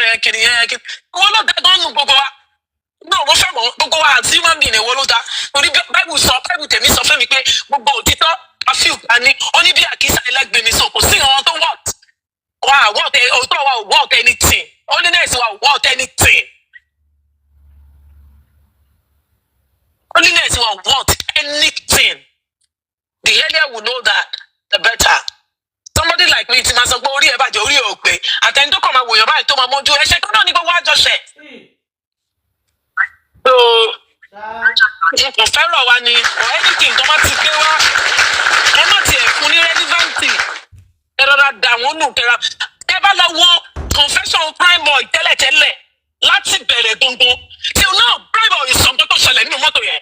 Wọ́n ló dá gan-an gbogbo wa. No, mo fẹ́ mọ̀ gbogbo wa àti human being èwo ló dá. Torí Bible tèmi sọ fún mi pé gbogbo òtítọ́ àfihàn ta ni. Ó ní bí àkísà ẹlẹ́gbẹ̀mí sọ kò sí àwọn tó wọ̀t. Wa wọ̀t anything. Holiness wa wọ̀t anything. Holiness wa wọ̀t anything. The earlier we know that, the better. Somebody like me, ti máa sọ pé orí ẹ̀ bàjẹ́ orí ẹ̀ ò pé. Àtẹni tó kàn máa wòyàn báyìí tó máa mọ́jú ẹ̀ṣẹ̀ kan náà ní gbogbo àjọṣe. So, n kò fẹ́ràn wa ni or anything tó máa ti gbé wá. Ẹ má tiẹ̀ fún ní relevancy. Ẹ rọra dà wọ́n nù kẹ́ra. Ẹ bá lọ wo confession prime boy tẹ́lẹ̀tẹ́lẹ̀ láti bẹ̀rẹ̀ gbọ̀ngbọ̀n. Till now, prime boy ìsọ̀ǹtọ́ tó ṣẹlẹ̀ nínú mọ́tò yẹn.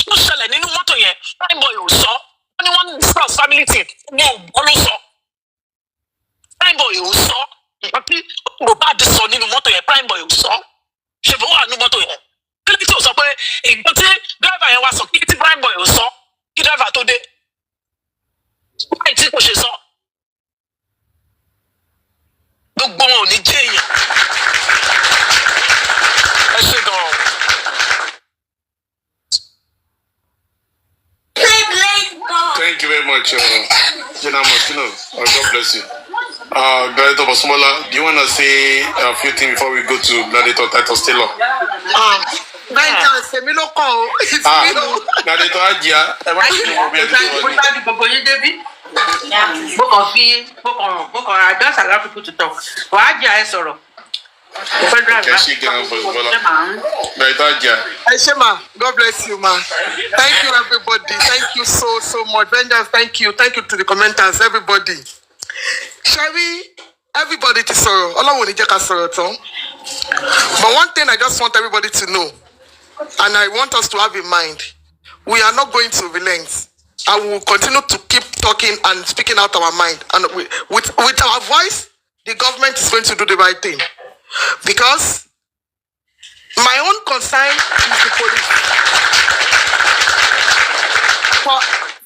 Tó ṣẹlẹ̀ nínú mọ́tò yẹn, prime boy ò sọ. Wọ́n ní wọ́n ní discuss family thing. Wọ́n ló sọ. Prime boy ò sọ. Nǹkan tí Mohbad sọ nínú mọ́tò yẹn, prime boy ò sọ. Ṣé fún wà nínú mọ́tò yẹn? Kí ló tí ò sọ pé nǹkan tí driver yẹn wá sọ kí tí prime boy ò sọ kí driver tó dé? Báyìí tí kò ṣe sọ. Gbogbo wọn ò ní jẹ́ èèyàn. Ẹ ṣe gan-an. Thank you very much, Jenna Martino. God bless you. Gladiator Bosmola, do you want to say a few things before we go to Gladiator Titus Taylor? Gladiator Ajia, I just allow people to talk. Why Ajia Soro? God bless you, ma. Thank you, everybody. Thank you so much. Vengeance, thank you. Thank you to the commenters, everybody. Shall we? Everybody to sorrow. All I want to sorrow. But one thing I just want everybody to know, and I want us to have in mind, we are not going to relent. I will continue to keep talking and speaking out our mind. And with our voice, the government is going to do the right thing. Because my own concern is the police.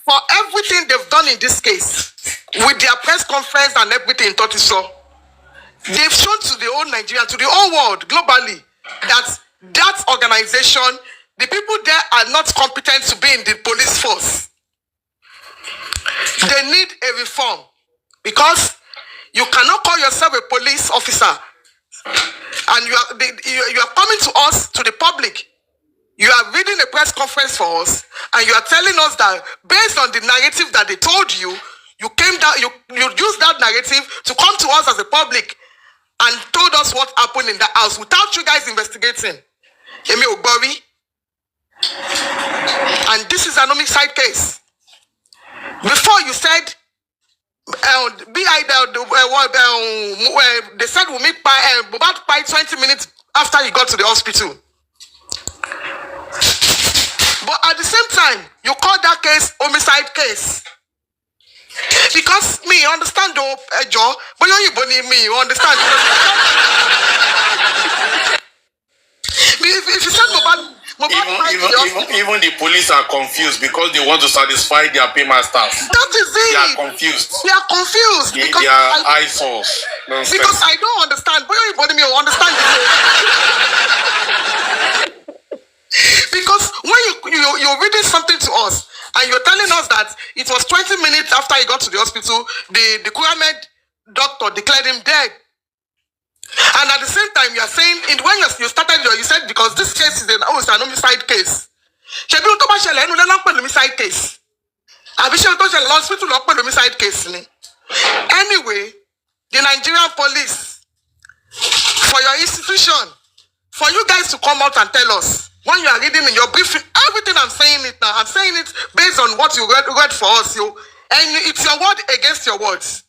For everything they've done in this case, with their press conference and everything in Totiso, they've shown to the whole Nigeria, to the whole world, globally, that organization, the people there are not competent to be in the police force. They need a reform. Because you cannot call yourself a police officer and you are coming to us, to the public. You are reading a press conference for us, and you are telling us that based on the narrative that they told you, you came down, you used that narrative to come to us as a public and told us what happened in the house without you guys investigating. Emi Ogbori. And this is an homicide case. Before you said they said we'll meet about 20 minutes after he got to the hospital. But at the same time, you call that case homicide case. Because me, you understand though, Joe, but you understand. If you said even the police are confused because they want to satisfy their paymasters. That is it. They are confused. They are confused. They are eyesores. Because I don't understand. But you understand. Because when you're reading something to us and you're telling us that it was 20 minutes after he got to the hospital, the Kpãiii doctor declared him dead. And at the same time, you are saying, when you started, you said, because this case is an homicide case. Homicide case. Homicide case. Anyway, the Nigerian police, for your institution, for you guys to come out and tell us, when you are reading in your briefing, everything I'm saying it now, I'm saying it based on what you read for us, and it's your word against your words.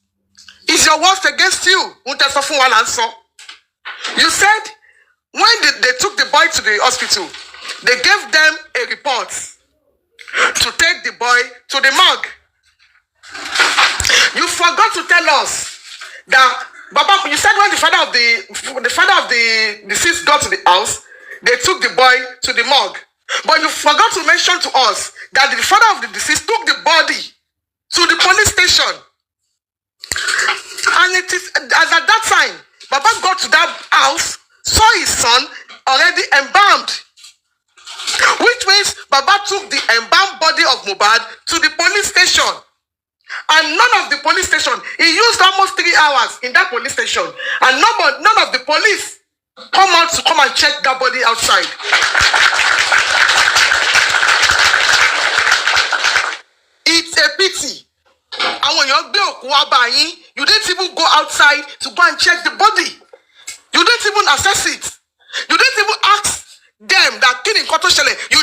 It's your words against you. You said when they took the boy to the hospital, they gave them a report to take the boy to the morgue. You forgot to tell us that Baba, you said when the father of the deceased got to the house, they took the boy to the morgue. But you forgot to mention to us that the father of the deceased took the body to the police station. And it is as at that time, Baba got to that house, saw his son already embalmed. Which means Baba took the embalmed body of Mohbad to the police station. And none of the police station, he used almost 3 hours in that police station. And none of the police come out to come and check that body outside. It's a pity. And when you didn't even go outside to go and check the body. You didn't even assess it. You didn't even ask them that king in Kotoshele. You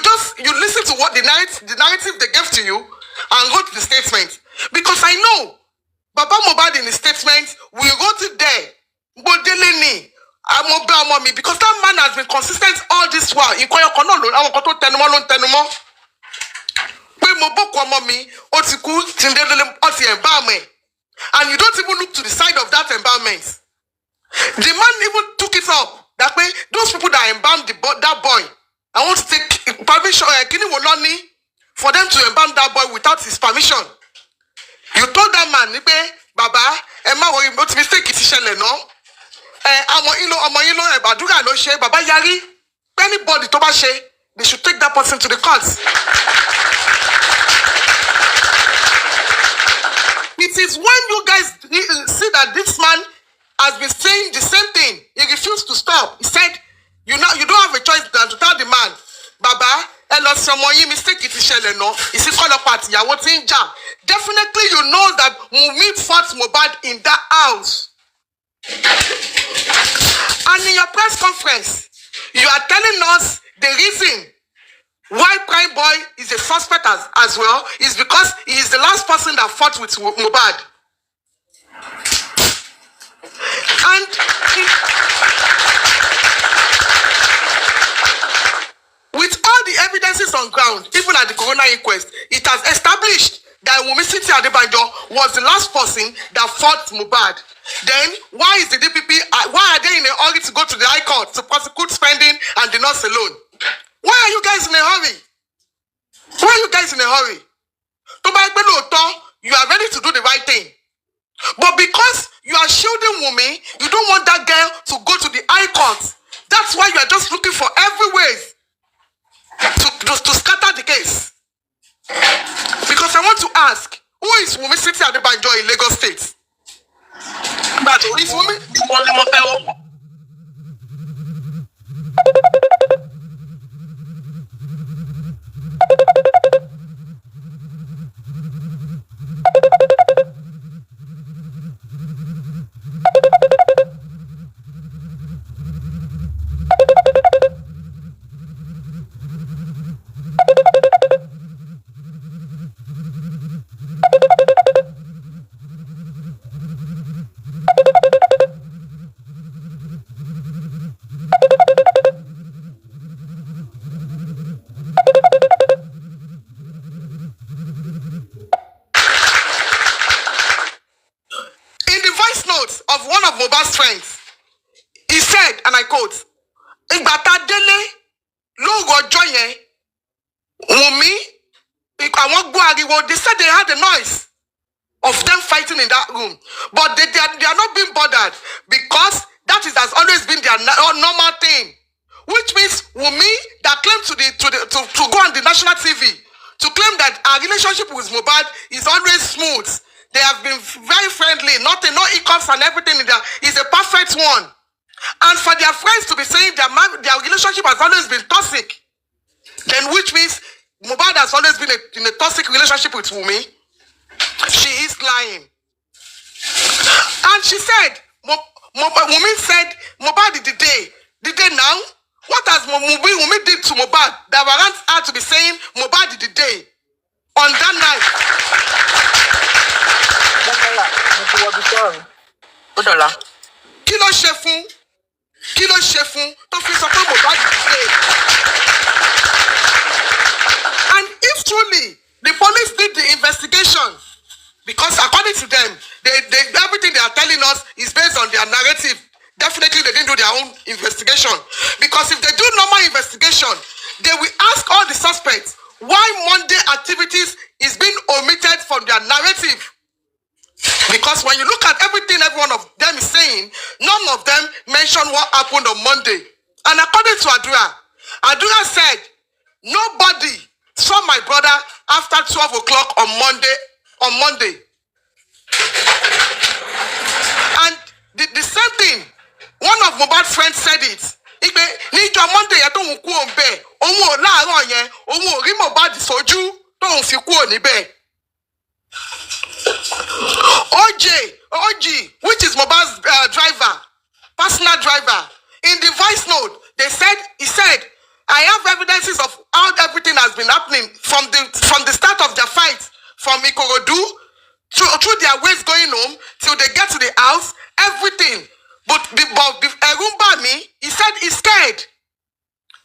listen to what the narrative they gave to you and wrote the statement. Because I know Baba Mohbad in his statement, we wrote it there. Because that man has been consistent all this while. And you don't even look to the side of that embalmment. The man even took it up. That way, those people that embalmed that boy, I want to take permission, for them to embalm that boy without his permission. You told that man, Baba, Emma, what mistake is no? Adura no she, Baba Yari, anybody to she, they should take that person to the courts. It is when you guys see that this man has been saying the same thing. He refused to stop. He said, you don't have a choice than to tell the man, Baba, mistake it is no. Is it called a party? Definitely you know that Wunmi fought Mohbad in that house. And in your press conference, you are telling us the reason why Kpãiii is a suspect as well is because he is the last person that fought with Mohbad. And with all the evidences on ground, even at the coroner inquest, it has established that Wunmi was the last person that fought Mohbad. Then why is the DPP, why are they in a hurry to go to the High Court to prosecute spending and the North alone? Why are you guys in a hurry? Why are you guys in a hurry? You are ready to do the right thing. But because you are shielding Wunmi, you don't want that girl to go to the High Court. That's why you are just looking for every way to scatter the case. Because I want to ask, who is Wunmi City Adebanjo in Lagos State? But who is Wunmi? Of one of Mohbad's friends, he said, and I quote, Wunmi, they said they had a noise of them fighting in that room, but they are not being bothered because that has always been their normal thing. Which means Wunmi that claimed to go on the national TV to claim that our relationship with Mohbad is always smooth. They have been very friendly, no hiccups and everything. Is a perfect one. And for their friends to be saying their relationship has always been toxic, then which means Mohbad has always been in a toxic relationship with Wunmi. She is lying. And she said, Wunmi said, Mohbad did the day now? What has Wunmi did to Mohbad that warrants her to be saying Mohbad did the day on that night? Kilo ṣe tó fi sọ pé Mohbad did. And if truly the police did the investigation, because according to them, everything they are telling us is based on their narrative. Definitely they didn't do their own investigation. Because if they do normal investigation, they will ask all the suspects why Monday activities is being omitted from their narrative. Because when you look at everything every one of them is saying, none of them mentioned what happened on Monday. And according to Adura said, nobody saw my brother after 12 o'clock on Monday. And the same thing, one of Mohbad's friends said it. Níjọ́ Monday yẹn tóun kú òun bẹ́ẹ̀, òun ò láàárọ̀ yẹn, òun ò rí Mohbad sójú tóun fi kú òní bẹ́ẹ̀. OG, which is Mohbad's driver, personal driver, in the voice note, he said, I have evidences of how everything has been happening from the start of their fight, from Ikorodu through their ways going home till they get to the house, everything. But Erumbami, he said he's scared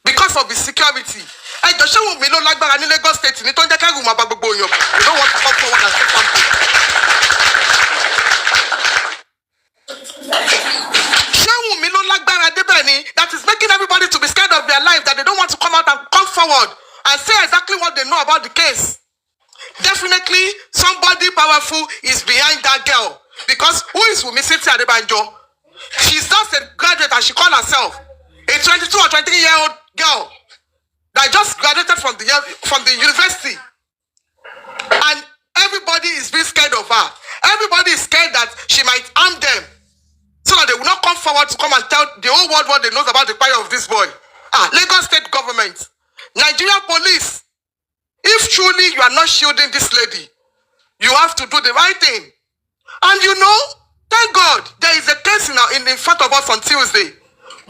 because of his security. I just show me no like in Lagos State. You don't want to come forward and say something. That is making everybody to be scared of their life, that they don't want to come out and come forward and say exactly what they know about the case. Definitely, somebody powerful is behind that girl. Because who is Wunmi Adebanjo? She's just a graduate, as she calls herself. A 22 or 23-year-old girl that just graduated from the university. And everybody is being scared of her. Everybody is scared that she might harm them, so that they will not come forward to come and tell the whole world what they know about the Kpãiii of this boy. Lagos State government, Nigerian police, if truly you are not shielding this lady, you have to do the right thing. And you know, thank God, there is a case in front of us on Tuesday,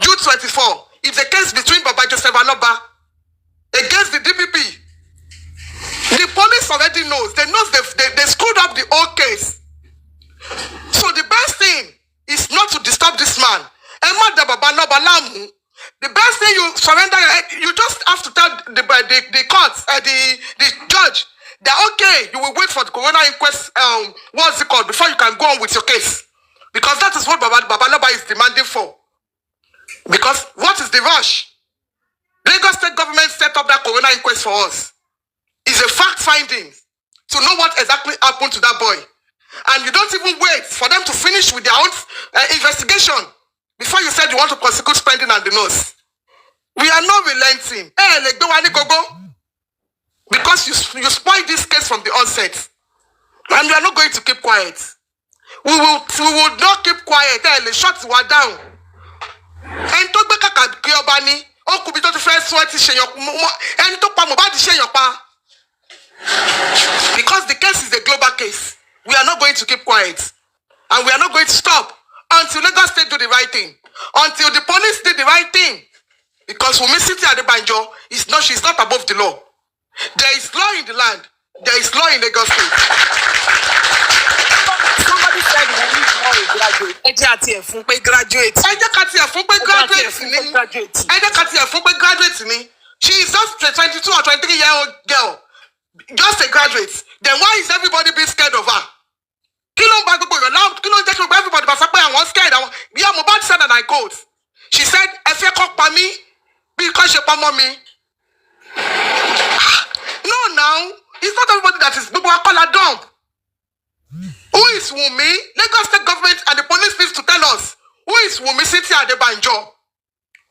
June 24. It's a case between Baba Joseph Aloba against the DPP. The police already knows. They know they screwed up the whole case. So the best thing is not to disturb this man. The best thing, you surrender. You just have to tell the courts, the judge, that okay, you will wait for the coroner inquest. What's it called, before you can go on with your case, because that is what Baba Loba is demanding for. Because what is the rush? Lagos State government set up that coroner inquest for us. It's a fact finding to know what exactly happened to that boy. And you don't even wait for them to finish with their own investigation before you said you want to prosecute spending and the nose. We are not relenting. Because you spoiled this case from the onset. And we are not going to keep quiet. We will not keep quiet. Shut one down. And to be Kiobani, oh, could be to first sweat and to Mohbad. Because the case is a global case. We are not going to keep quiet. And we are not going to stop until Lagos State do the right thing. Until the police did the right thing. Because Wunmi Adebanjo she's not above the law. There is law in the land. There is law in Lagos State. Somebody said Wunmi is not a graduate. She is just a 22 or 23-year-old girl. Just a graduate. Then why is everybody being scared of her? Everybody was scared. Mohbad said, and I quote, she said, Kpãiii, because she mommy. No, now, it's not everybody that is people are called a dump. Who is Wunmi? Lagos State government and the police needs to tell us, who is Wunmi Adebanjo?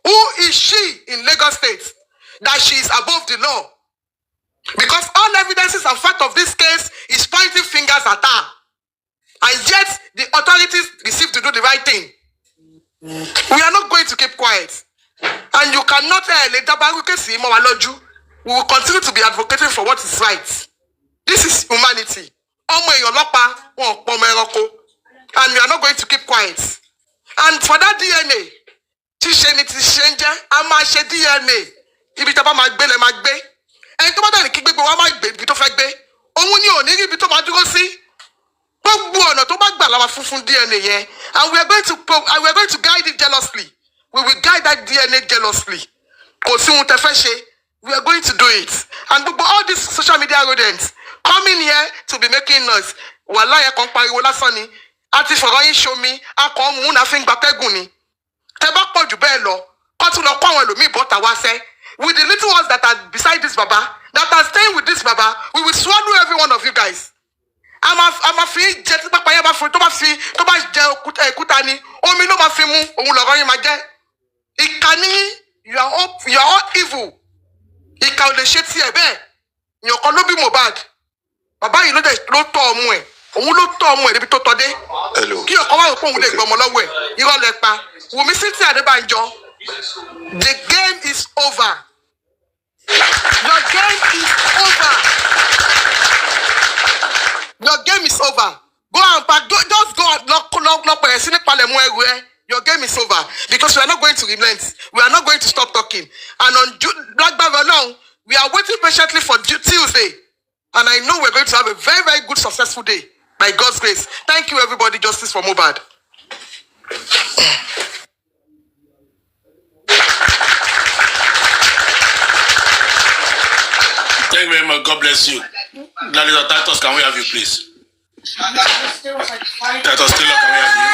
Who is she in Lagos State that she is above the law? Because all evidences and fact of this case is pointing fingers at her. And yet, the authorities receive to do the right thing. We are not going to keep quiet. And you cannot we will continue to be advocating for what is right. This is humanity. And we are not going to keep quiet. And for that DNA, DNA. And to bother the kick baby, why baby to fake baby? Only on any bit of my to see. And we are going to guide it jealously. We will guide that DNA jealously. We are going to do it. And all these social media rodents coming here to be making noise. Wallahi Kpãiii wala sani. Ati foroyin show me. Akon mu na fin gba peguni. Teba poju be lo. Kotu lo kwa won lo mi bota wa se. With the little ones that are beside this Baba, that are staying with this Baba, we will swallow every one of you guys. a máa fi jẹ tí pápá yẹn bá fi tó bá jẹ òkúta ni omi ló máa fi mú òun lọ̀rọ̀ yín máa jẹ́. Ìkà ni you are all evil. Ìkà ò lè ṣe tiẹ̀ bẹ́ẹ̀. Èèyàn kan ló bí Mohbad. Bàbá yìí ló tọ́ ọmọ ẹ̀. Òun ló tọ́ ọmọ ẹ̀ níbi tó tọ́ dé. Kí ọkọ wá rò pé òun lè gbọ́ ọmọ lọ́wọ́ ẹ̀. Irọ́ lẹ pa. Wunmi Cynthia Adébánjọ. The game is over. Your game is over. Your game is over. Go and pack. Just go and lock your game is over because we are not going to relent. We are not going to stop talking. And on Black Bible now, we are waiting patiently for Tuesday. And I know we're going to have a very, very good, successful day. By God's grace. Thank you, everybody. Justice for Mohbad. Thank you very much. God bless you. Gladiator Titus, can we have you, please? Titus Taylor, can we have you?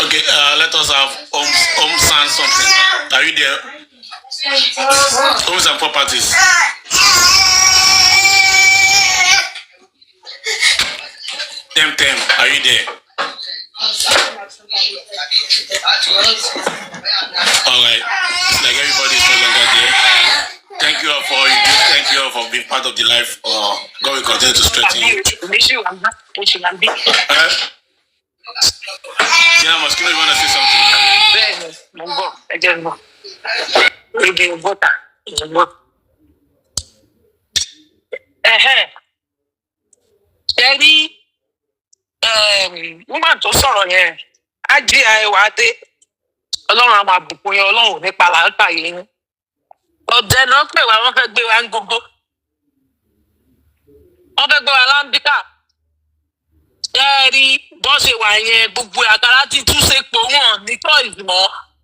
Okay, let us have homes and something. Are you there? Homes and properties. Tem, are you there? All right. It's like everybody is no longer there. Thank you all for all you do. Thank you all for being part of the life. God will continue to strengthen you. Yeah, Moschino, you want to say something? Woman tó sọ̀rọ̀ yẹn á jí àìwá dé ọlọ́run á máa bùkún yẹn ọlọ́run nípa làálùpà yìí ọ̀dẹ náà pè wá wọ́n fẹ́ gbé wa ń gbogbo wọ́n fẹ́ gbé wa láńbíkà rí bọ́ ṣe wà yẹn gbogbo àkàrà tí tún ṣe pò wọ́n ní choice mọ́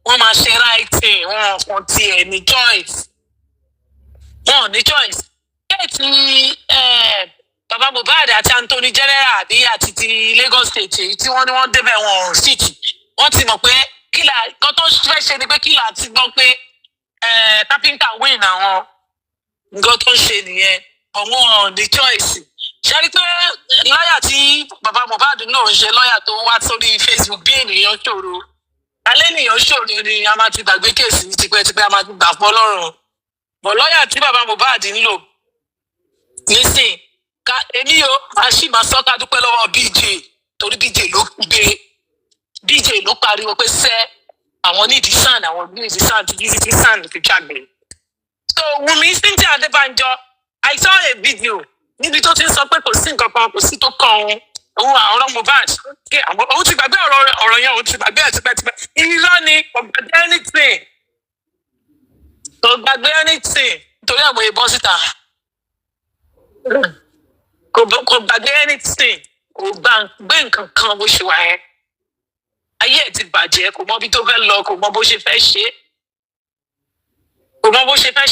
wọ́n máa ṣe writing wọn kàn tiẹ̀ ní choice wọn ní choice kéètì bàbá Mohbad àti Anthony General àbí àti ti Lagos State èyí tí wọ́n ní wọ́n débẹ̀ wọn síìtì wọ́n ti mọ̀ pé kílà kan tó fẹ́ ṣe ni pé kílà ti gbọ́ pé kápẹ́ńtà win àwọn nǹkan tó ń ṣe nìyẹn ọ̀wọ́n ní choice ṣe rí pé lọ́ọ̀yà tí bàbá Mohbad náà ń ṣe lọ́ọ̀yà tó wá sórí Facebook bí ènìyàn ṣòro alẹ́ ènìyàn ṣòro ni a máa ti gbàgbé kéèsì ní tipẹ́tipẹ́ a máa ti gbà fọ́ lọ́rùn bọ̀ lọ́ọ̀yà tí bàbá Mohbad ń lò nísìn èmi o a sì máa sọ ká dúpẹ́ lọ́wọ́ BJ torí BJ ló gbé BJ ló pariwo pé sẹ́ àwọn nídìí sàn àwọn nídìí sàn tí títí sàn fi jágbe. So Wunmi Cynthia Adébánjọ I saw a video níbi tó ti ń sọ pé kò sí nǹkan kan kò sí tó kàn òun àwọn Mohbad òun ti gbàgbé ọ̀rọ̀ yẹn òun ti gbàgbé ẹ̀ tipẹ́tipẹ́ irọ́ ni kò gbàgbé anything torí àwọn ìbọn síta. Kò gbàgbé anything kò gbé nǹkan kan bó ṣe wà yẹn ayé ẹ̀ ti bàjẹ́ kò mọ bí tó fẹ́ lọ kò mọ bó ṣe fẹ́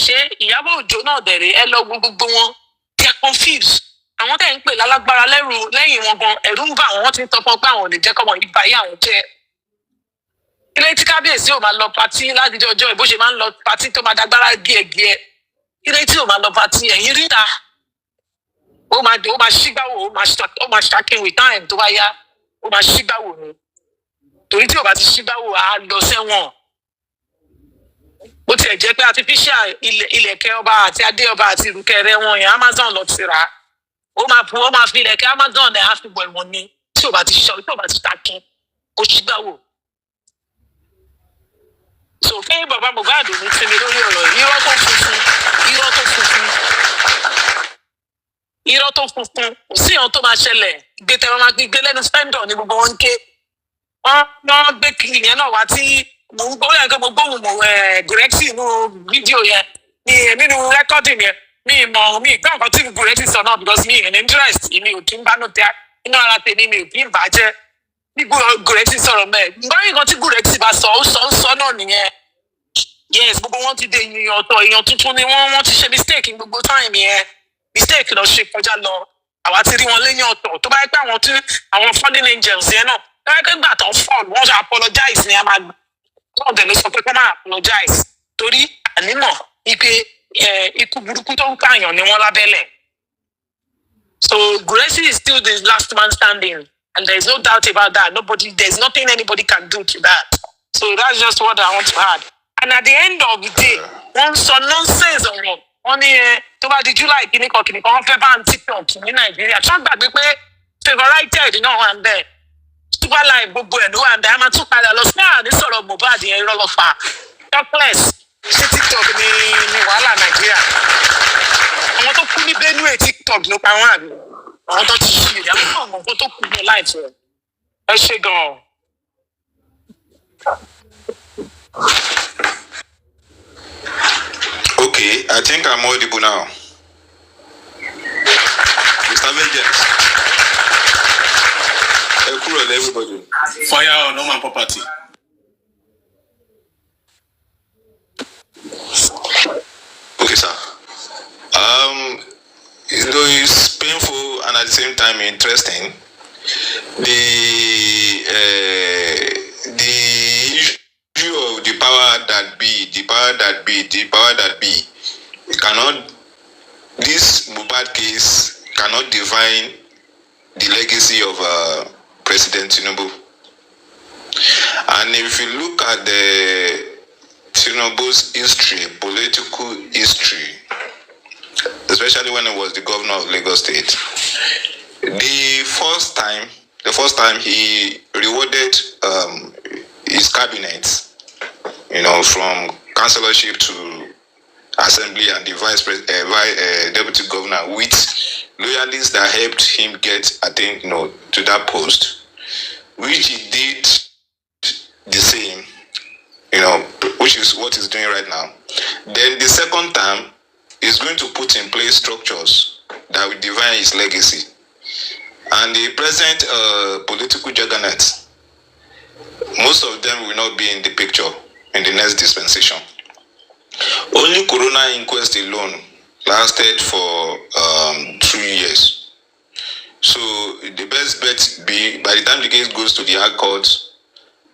ṣe Ìyábọ̀ Òjó náà dẹ̀rẹ̀ ẹ lọ gbogbo wọn they are confused àwọn tẹ̀ ń pè lálágbára lẹ́yìn wọn gan ẹ̀rù ń bà wọ́n ti ń tọpọ pé àwọn ò lè jẹ́ kọ́mọ yìí báyé àwọn jẹ́ ilé tí kábíyèsí ò máa lọ patí láti ọjọ́ ìbò ṣe máa ń lọ patí tó máa dágbára gíẹ̀gíẹ̀ ilé tí ò máa lọ patí ẹ̀yìn ríta ó máa ṣígbáwò ó máa ṣàkíwì táìm tó bá yá ó máa ṣígbáwò ni torí tí ò bá ti ṣígbáwò á lọ sẹ́wọ̀n bó tiẹ̀ jẹ́ pé artificial ilẹ̀kẹ̀ ọba àti adé ọba àti ìrùkẹ̀ rẹ̀ wọn yẹn Amazon lọ ti rà ó máa fi ilẹ̀kẹ̀ Amazon ẹ̀ á fi bọ̀ ẹ̀wọ̀n ni tí ò bá ti ṣàkín ó ṣígbáwò. So fún bàbá Mohbad ní sinmi lórí ọ̀rọ̀ irọ́ tó funfun kò sí ohun tó máa ṣẹlẹ̀ gbé tẹ́wọ́n máa gbé lẹ́nu spendor ní gbogbo wọn ń ké wọ́n gbé kiri yẹn náà wá tí mo ń gbóyè pé mo gbóhùn Gurexy nínú fídíò yẹn nínú rẹ́kọ́dì yẹn mi ìgbà nǹkan tí Gurexy sọ náà because mi in interest mi ò kí ń bá nùtẹ́ inú ara tèmi mi ò kí ń bàjẹ́ bí Gurexy sọ̀rọ̀ mẹ́ẹ̀ gbọ́dọ̀ nǹkan tí Gurexy bá sọ ó sọ náà nìyẹn yes gbogbo wọn ti dé èèyàn ọ̀tọ̀ èèyàn tuntun ni wọ́n ti ṣe mistake gbogbo time yẹn mistake lọ ṣe kọjá lọ àwa ti rí wọn lẹ́yìn ọ̀tọ̀ tó bá yẹ pé àwọn fallen angels yẹn náà tó bá yẹ pé gbà tó fall wọ́n ṣe apologize ni a máa gbà wọ́n dẹ̀ ló sọ pé kó máa apologize torí ànímọ̀ wípé ikú burúkú tó ń pààyàn ni wọ́n lábẹ́lẹ̀ So Gracie is still the last man standing, and there's no doubt about that. There's nothing anybody can do to that. So that's just what I want to add. And at the end of the day, one son nonsense or only to buy the July kìnnìkan wọ́n fẹ́ ban TikTok ní Nàìjíríà. Trump gbàgbé pé favorited náà wà ń bẹ̀. Super life gbogbo ẹ̀ ló wà ń bẹ̀. A máa tún padà lọ sí àní sọ̀rọ̀ Mohbad yẹn irọ́ lọ fà. Talkless ṣé TikTok ni wàhálà Nàìjíríà? Àwọn tó kú ní Benue TikTok ló pa wọ́n àbí? Àwọn tó ti ṣe ìyàwó náà mọ̀ nǹkan tó kù ní láìpẹ́. Ẹ ṣe gan-an. Okay, I think I'm audible now. Mr. Vengeance. Everybody. Fire on normal property. Okay, sir. It's painful and at the same time interesting. The issue of the power that be, this Mohbad case cannot define the legacy of President Tinubu. And if you look at the Tinubu's history, political history, especially when he was the governor of Lagos State, the first time he rewarded his cabinet, from councillorship to assembly and the deputy governor with loyalists that helped him get, I think, to that post, which he did the same, which is what he's doing right now. Then the second time is going to put in place structures that will define his legacy. And the present political juggernauts, most of them will not be in the picture in the next dispensation. Only Corona inquest alone lasted for 2 years. So the best bet be, by the time the case goes to the high court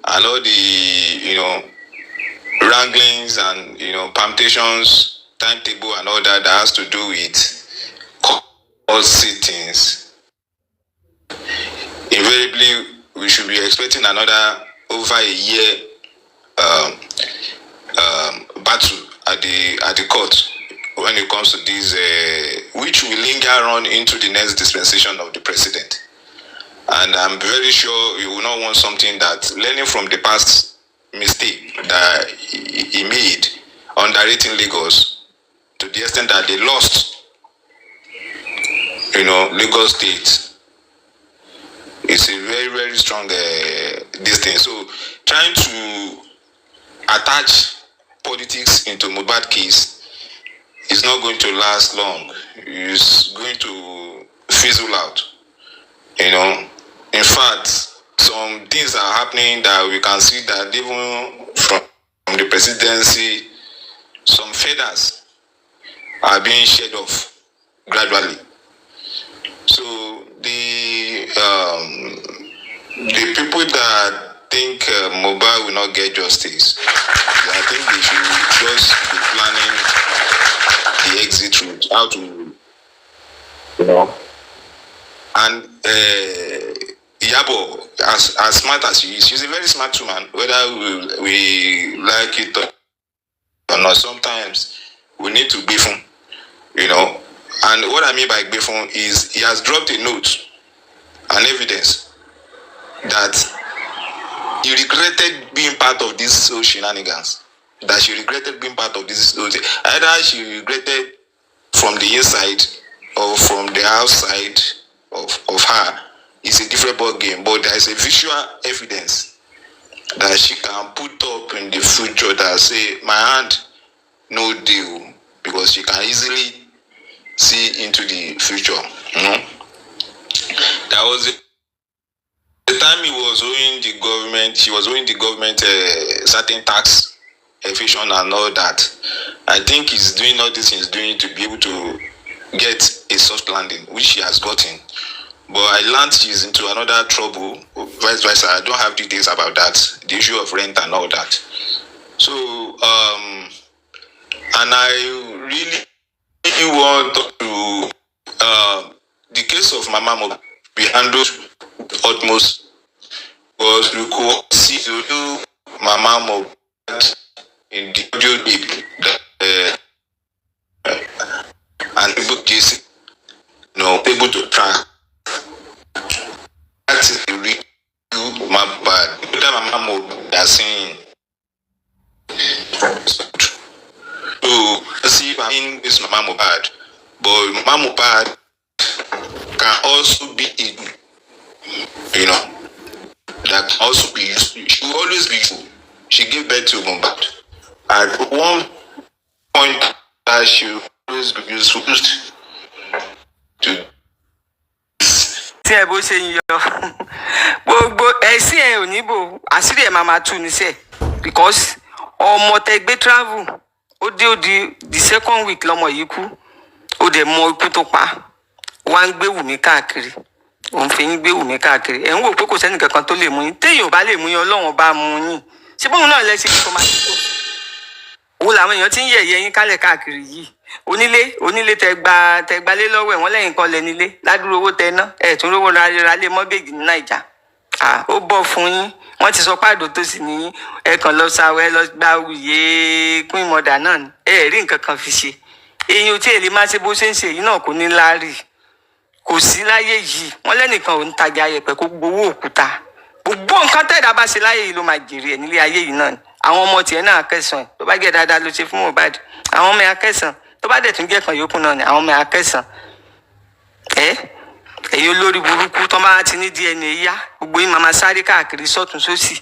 and all the wranglings and permutations, timetable and all that has to do with court sittings, invariably we should be expecting another over a year battle at the court when it comes to this, which will linger on into the next dispensation of the president. And I'm very sure you will not want something that, learning from the past mistake that he made underrating Lagos to the extent that they lost, Lagos State. It's a very, very strong this thing. So trying to attach politics into Mohbad case is not going to last long. It's going to fizzle out. In fact, some things are happening that we can see that even from the presidency, some feathers are being shed off gradually. So the people that think Mohbad will not get justice, I think they should just be planning the exit route, how to, and Yabo, as smart as she is, she's a very smart woman, whether we like it or not. Sometimes we need to beef him, and what I mean by beef him is he has dropped a note, an evidence that he regretted being part of these shenanigans. That she regretted being part of this. Either she regretted from the inside or from the outside of her. It's a different ball game. But there is a visual evidence that she can put up in the future that say, my hand, no deal. Because she can easily see into the future. That was it. The time he was owing the government, she was owing the government certain tax evasion and all that. I think he's doing all this he's doing to be able to get a soft landing, which she has gotten. But I learned she's into another trouble, vice versa. I don't have details about that, the issue of rent and all that. So, and I really want to the case of Mama Mohbad be handled with utmost, because you could see the Mama Mohbad in the audio tape that and able to able to track. That is the real Mohbad. People that Mama Mohbad are saying. So see, I mean, it's Mama Mohbad, but Mama Mohbad can also be that can also be useful. She will always be useful. She gave birth to Mohbad. At one point, that she will always be useful to. Tí ẹ bó ṣe ń yọ gbogbo ẹ̀sìn ẹ̀ ò níbò àṣírí ẹ̀ máa tú ní sẹ́ẹ̀ because ọmọ tẹ gbé travel ó dé the second week lọmọ yìí kú ó dẹ̀ mọ ikú tó pa wá ń gbé Wùmí káàkiri òun fi ń gbé Wùmí káàkiri ẹ̀ ń wò pé kò sẹ́ni kankan tó lè mú yín téèyàn ò bá lè mú yín Ọlọ́run bá mú yín ṣé bóun náà lẹ́sìn tó máa tó òun làwọn èèyàn ti ń yẹ̀yẹ́ yín kálẹ̀ káàkiri yìí onílé tẹgbálé lọ́wọ́ ẹ̀ wọ́n lẹ́yìn kan lẹ nílé ládùúró owó tẹ ná ẹ̀ tún rówó ra lé mọ́bèjì ní Nàìjà ó bọ́ fún yín wọ́n ti sọ pàdó tó sì ní ẹ kàn lọ sáwẹ́ lọ gba òye Queen Mother náà ni ẹ rí nǹkan kan fi ṣe èyí tí èlé máa ṣe bó ṣe ń ṣe yìí náà kò ní láárí kò sí láyé yìí wọ́n lẹ́nìkan ò ń tajà yẹ̀pẹ̀ kó gbowó òkúta gbogbo nǹkan tẹ̀dá bá ṣe láyé yìí ló máa jèrè ẹ̀ nílé ayé yìí náà ni àwọn ọmọ tiẹ̀ náà akẹ́sàn tó bá jẹ́ dáadáa ló ṣe fún Mohbad àwọn ọmọ akẹ́sàn tó bá dẹ̀ tún jẹ́ kan yòókù náà ni àwọn ọmọ akẹ́sàn èyí olórí burúkú tó máa ti ní DNA yá gbogbo yín máa sáré káàkiri sọ́tún sósì